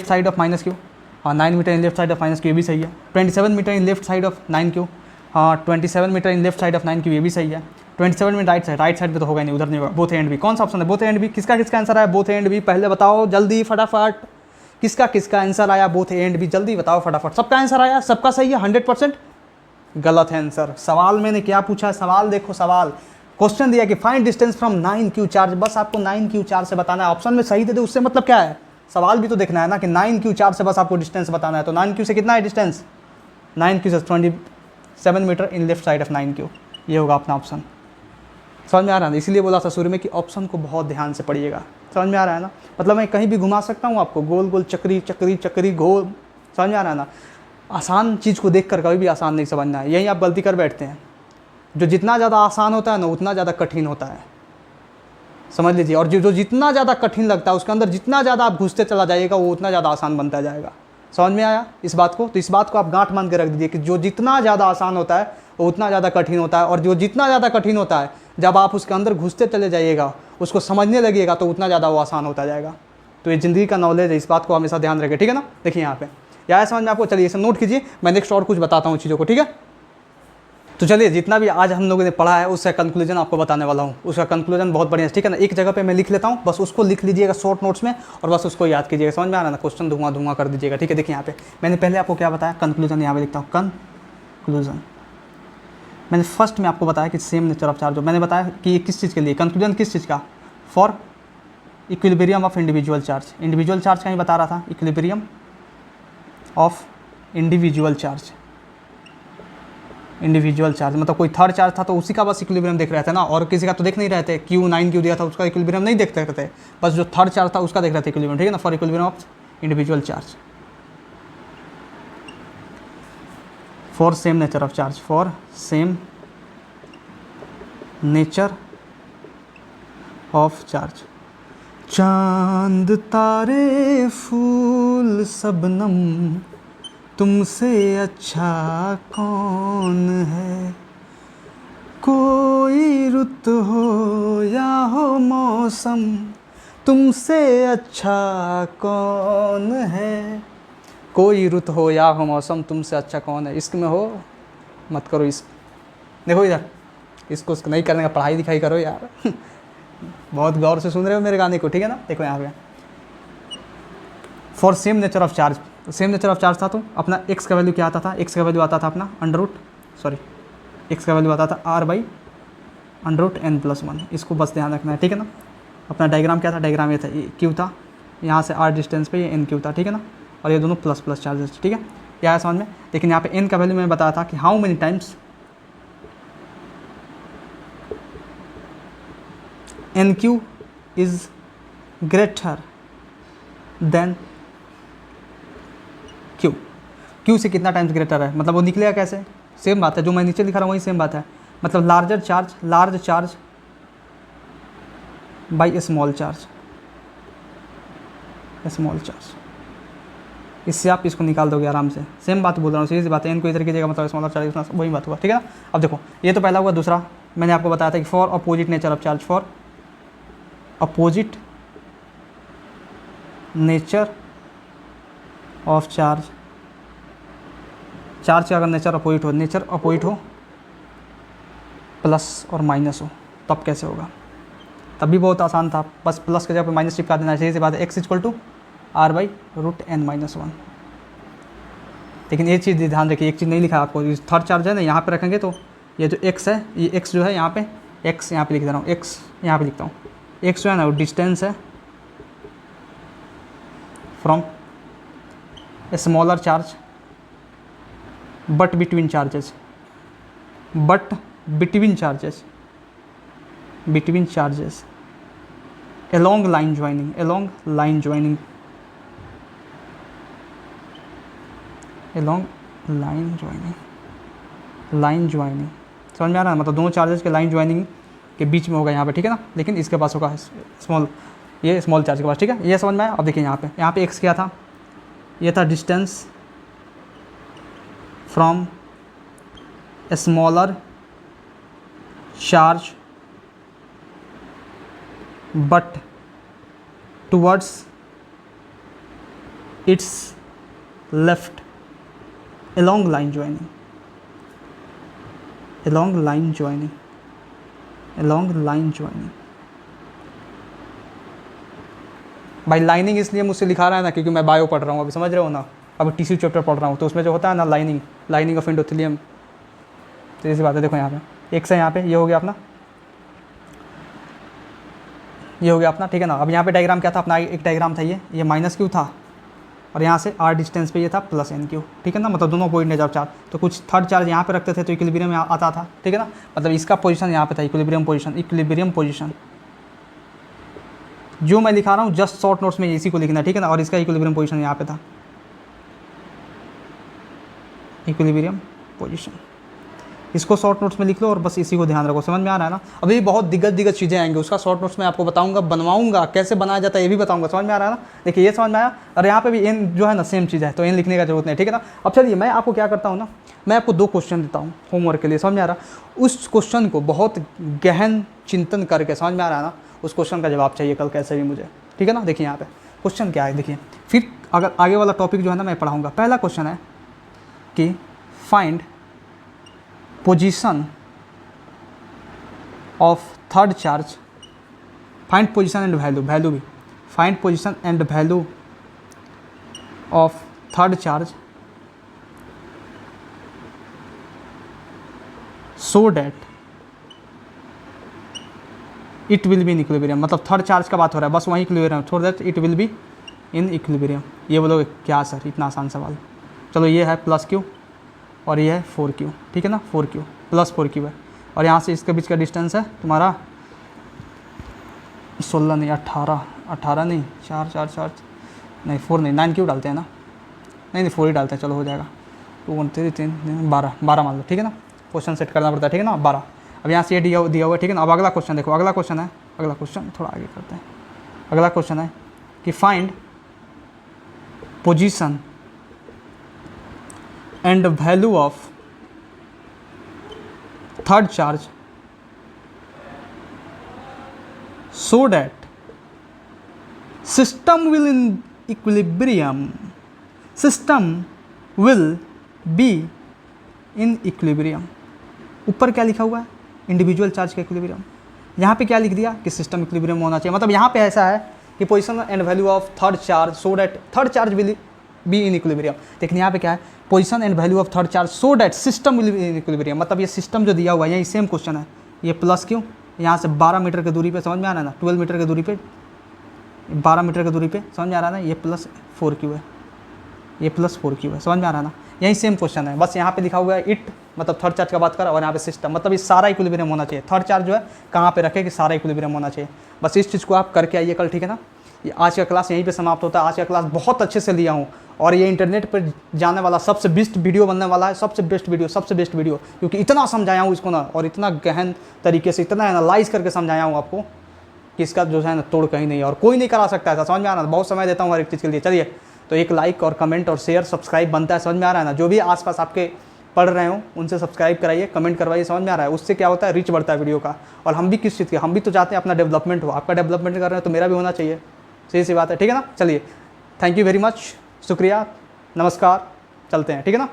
side of -q, हाँ 9 metre in left side of -q, ये भी सही है। 27 metre in left side of 9q, हाँ 27 metre in left side of 9q, ये भी सही है। 27 में राइट साइड पे तो होगा नहीं, उधर नहीं होगा, बोथ एंड भी, कौन सा ऑप्शन है, बोथ एंड भी, किसका आंसर आया, बोथ एंड भी, पहले बताओ जल्दी फटाफट, किसका आंसर आया, बोथ एंड भी, जल्दी बताओ फटाफट। सबका आंसर आया, सबका सही है, 100% गलत है आंसर। सवाल मैंने क्या पूछा है, सवाल देखो, सवाल क्वेश्चन दिया कि find distance from 9q charge, बस आपको 9q चार्ज से बताना है। ऑप्शन में सही दे दो, उससे मतलब क्या है, सवाल भी तो देखना है ना कि 9q चार्ज से बस आपको डिस्टेंस बताना है। तो 9q से कितना है डिस्टेंस, 9q से 27 metre in left side of 9q, ये होगा अपना ऑप्शन। समझ में आ रहा है ना, इसीलिए बोला था शुरू में कि ऑप्शन को बहुत ध्यान से पढ़िएगा, समझ में आ रहा है ना। मतलब मैं कहीं भी घुमा सकता हूँ आपको, गोल गोल चक्री गोल, समझ में आ रहा है ना। आसान चीज़ को देखकर कभी भी आसान नहीं समझना है, यही आप गलती कर बैठते हैं। जो जितना ज़्यादा आसान होता है ना, उतना ज़्यादा कठिन होता है, समझ लीजिए। और जो जितना ज़्यादा कठिन लगता है, उसके अंदर जितना ज़्यादा आप घुसते चला जाइएगा, वो उतना ज़्यादा आसान बनता जाएगा। समझ में आया इस बात को, तो इस बात को आप गांठ मान के रख दीजिए कि जो जितना ज़्यादा आसान होता है वो उतना ज़्यादा कठिन होता है, और जो जितना ज़्यादा कठिन होता है, जब आप उसके अंदर घुसते चले जाइएगा, उसको समझने लगिएगा, तो उतना ज़्यादा वो आसान होता जाएगा। तो ये ज़िंदगी का नॉलेज है, इस बात को हमेशा ध्यान रखें, ठीक है ना। देखिए यहाँ पे या समझ में आपको, चलिए इसे नोट कीजिए, मैं नेक्स्ट और कुछ बताता हूँ चीज़ों को, ठीक है। तो चलिए जितना भी आज हम लोगों ने पढ़ा है उसका कंक्लूजन आपको बताने वाला हूँ। उसका कंक्लूजन बहुत बढ़िया है, ठीक है ना। एक जगह पे मैं लिख लेता हूँ, बस उसको लिख लीजिएगा शॉर्ट नोट्स में, और बस उसको याद कीजिएगा, समझ में आ रहा है ना। क्वेश्चन धुआं कर दीजिएगा, ठीक है। देखिए यहाँ पे मैंने पहले आपको क्या बताया, कंक्लूजन, यहाँ पे लिखता हूँ कंक्लूजन। मैंने फर्स्ट में आपको बताया कि सेम नेचर ऑफ चार्ज, मैंने बताया कि ये किस चीज़ के लिए, कंक्लूजन किस चीज़ का, for equilibrium of individual charge. Individual charge का ही बता रहा था, इक्विलिब्रियम ऑफ इंडिविजुअल चार्ज, मतलब कोई थर्ड चार्ज था तो उसी का बस इक्विलिब्रियम देख रहे थे ना, और किसी का तो देख नहीं रहे थे। Q9Q दिया था, उसका इक्विलिब्रियम नहीं देखते थे, बस जो थर्ड चार्ज था उसका देख रहे थे इक्विलिब्रियम, ठीक है ना, for equilibrium of individual charge. For same nature of charge, for same nature of charge. चांद तारे फूल सबनम तुमसे अच्छा कौन है, कोई रुत हो या हो मौसम तुमसे अच्छा कौन है, कोई रुत हो या हो मौसम तुमसे अच्छा कौन है। इश्क में हो मत करो इश्क, देखो इधर, इसको नहीं करने का, पढ़ाई लिखाई करो यार बहुत गौर से सुन रहे हो मेरे गाने को, ठीक है ना। देखो यहाँ पे for same nature of charge, same nature of charge था तो अपना x का वैल्यू क्या आता था, x का वैल्यू आता था अपना x का वैल्यू आता था r/√n+1। इसको बस ध्यान रखना है, ठीक है ना। अपना डायग्राम क्या था, डायग्राम ये था, q था, यहाँ से r डिस्टेंस पे ये n q था, ठीक है ना। और ये दोनों प्लस प्लस चार्जेस, ठीक है, यह आया समझ में। लेकिन यहाँ पे n का वैल्यू मैंने बताया था कि how many times NQ is greater than Q से कितना टाइम्स ग्रेटर है, मतलब वो निकलेगा कैसे, सेम बात है जो मैं नीचे लिखा रहा हूँ वही सेम बात है। मतलब large charge by small charge, इससे आप इसको निकाल दोगे आराम से। सेम बात बोल रहा हूँ, सीधी सी बात है। इनको इधर कीजिएगा मतलब स्मॉलर चार्ज, वही बात हुआ, ठीक है ना। अब देखो ये तो पहला हुआ। दूसरा मैंने आपको बताया था कि for opposite nature of charge, for opposite nature of charge, charge का अगर नेचर अपोजिट हो प्लस और माइनस हो, तब कैसे होगा। तब भी बहुत आसान था, बस प्लस के जगह पर माइनस चिपका देना, सही सी बात है। x = r/√n-1। लेकिन एक चीज़ ध्यान रखिए, एक चीज़ नहीं लिखा आपको, थर्ड चार्ज है ना, यहाँ पे रखेंगे तो ये जो x है, ये x जो है यहाँ पे, x यहाँ पे लिख दे रहा हूँ, x यहाँ पे लिखता हूँ। x जो है ना वो डिस्टेंस है from smaller charge but between charges along line joining, समझ में आ रहा है। मतलब दोनों चार्जेस के लाइन ज्वाइनिंग के बीच में होगा यहाँ पे, ठीक है ना। लेकिन इसके पास होगा ये स्मॉल चार्ज के पास, ठीक है। ये समझ में आया। अब देखिए यहाँ पे x क्या था, ये था distance from smaller charge but towards its left along line joining भाई लाइनिंग इसलिए मुझसे लिखा रहा है ना क्योंकि मैं बायो पढ़ रहा हूँ, अभी समझ रहे हो ना। अब टिश्यू चैप्टर पढ़ रहा हूँ तो उसमें जो होता है ना लाइनिंग ऑफ एंडोथेलियम, तो ऐसी बात है। देखो यहाँ पे x है, यहाँ पे ये हो गया अपना, ये हो गया अपना, ठीक है ना। अब यहाँ पे डायग्राम क्या था अपना, एक डायग्राम था ये माइनस क्यू था और यहाँ से r डिस्टेंस पे ये था प्लस एन क्यू, ठीक है ना। मतलब दोनों पॉइंट नेचर ऑफ चार्ज, तो कुछ थर्ड चार्ज यहाँ पे रखते थे तो इक्विलिब्रियम में आता था, ठीक है ना। मतलब इसका पोजीशन यहाँ पे था, इक्विलिब्रियम पोजीशन जो मैं लिखा रहा हूँ जस्ट शॉर्ट नोट्स में इसी को लिखना है, ठीक है ना। और इसका इक्विलिब्रियम पोजीशन यहाँ पे था, इक्विलिब्रियम पोजीशन, इसको शॉर्ट नोट्स में लिख लो और बस इसी को ध्यान रखो। समझ में आ रहा है ना। अभी बहुत दिग्गज चीज़ें आएंगी, उसका शॉर्ट नोट्स में आपको बताऊंगा, बनवाऊंगा, कैसे बनाया जाता है ये भी बताऊंगा। समझ में आ रहा है ना। देखिए ये समझ में आया। और यहाँ पे भी एन जो है ना सेम चीज़ है, तो एन लिखने का जरूरत नहीं, ठीक है ना। अब चलिए मैं आपको क्या करता हूँ ना, मैं आपको 2 क्वेश्चन देता हूँ होमवर्क के लिए। समझ में आ रहा, उस क्वेश्चन को बहुत गहन चिंतन करके, समझ में आ रहा है ना, उस क्वेश्चन का जवाब चाहिए कल कैसे भी मुझे, ठीक है ना। देखिए यहाँ पे क्वेश्चन क्या है, देखिए फिर अगर आगे वाला टॉपिक जो है ना मैं पढ़ाऊँगा। पहला क्वेश्चन है कि find position of third charge, find position and value भी, find position and value of third charge so that it will be in equilibrium. मतलब थर्ड चार्ज का बात हो रहा है, बस वहीं equilibrium, so that it will be in equilibrium. ये बोलोगे क्या सर इतना आसान सवाल। चलो ये है प्लस क्यू और ये है 4q, ठीक है ना। 4q प्लस 4q है और यहाँ से इसके बीच का डिस्टेंस है तुम्हारा 16 नहीं 18 नहीं 4 नहीं 4 नहीं 9q डालते हैं ना, नहीं 4 ही डालते हैं, चलो हो जाएगा। 2 1 3 3 12 मान लो, ठीक है ना। क्वेश्चन सेट करना पड़ता है, ठीक है ना। 12 अब यहाँ से ये दिया हुआ है, ठीक है ना। अब अगला क्वेश्चन देखो, अगला क्वेश्चन है, अगला क्वेश्चन थोड़ा आगे करते हैं। अगला क्वेश्चन है कि find position and value of third charge so that system will in equilibrium, system will be in equilibrium। ऊपर क्या लिखा हुआ है, इंडिविजुअल चार्ज का इक्विलिब्रियम। यहाँ पे क्या लिख दिया कि सिस्टम इक्विलिब्रियम होना चाहिए। मतलब यहाँ पे ऐसा है कि position and value of third charge so that third charge will be in equilibrium. लेकिन यहाँ पे क्या है, position and value of third charge so that system will be in equilibrium. मतलब ये सिस्टम जो दिया हुआ है, यही सेम क्वेश्चन है। ये प्लस क्यों, यहाँ से 12 मीटर की दूरी पे, समझ में आ रहा है ना, 12 मीटर की दूरी पे, 12 मीटर की दूरी पे, समझ में आ रहा है ना। ये प्लस 4 क्यू है, ये प्लस 4 क्यू है, समझ में आ रहा है ना। यही सेम क्वेश्चन है, बस यहाँ पे लिखा हुआ है इट, मतलब थर्ड चार्ज का बात कर, और यहाँ पे सिस्टम, मतलब ये सारा इक्विलिब्रियम होना चाहिए। थर्ड चार्ज जो है कहाँ पे रखे कि सारा इक्विलिब्रियम होना चाहिए। बस इस चीज़ को आप करके आइए कल, ठीक है ना। ये आज का क्लास यहीं पे समाप्त होता है। आज का क्लास बहुत अच्छे से लिया हूँ और ये इंटरनेट पर जाने वाला सबसे बेस्ट वीडियो बनने वाला है, सबसे बेस्ट वीडियो, क्योंकि इतना समझाया हूँ इसको ना, और इतना गहन तरीके से, इतना एनालाइज करके समझाया हूँ आपको कि इसका जो है ना तोड़ कहीं नहीं है, और कोई नहीं करा सकता ऐसा, समझ में आ रहा है। बहुत समय देता हूँ हर एक चीज़ के लिए। चलिए, तो एक लाइक और कमेंट और शेयर सब्सक्राइब बनता है, समझ में आ रहा है ना। जो भी आसपास आपके पढ़ रहे हो उनसे सब्सक्राइब कराइए, कमेंट करवाइए, समझ में आ रहा है। उससे क्या होता है, रीच बढ़ता है वीडियो का। और हम भी किस चीज़ के, हम भी तो चाहते हैं अपना डेवलपमेंट हो। आपका डेवलपमेंट कर रहे हैं तो मेरा भी होना चाहिए, सही सी बात है, ठीक है ना। चलिए, थैंक यू वेरी मच, शुक्रिया, नमस्कार, चलते हैं, ठीक है ना।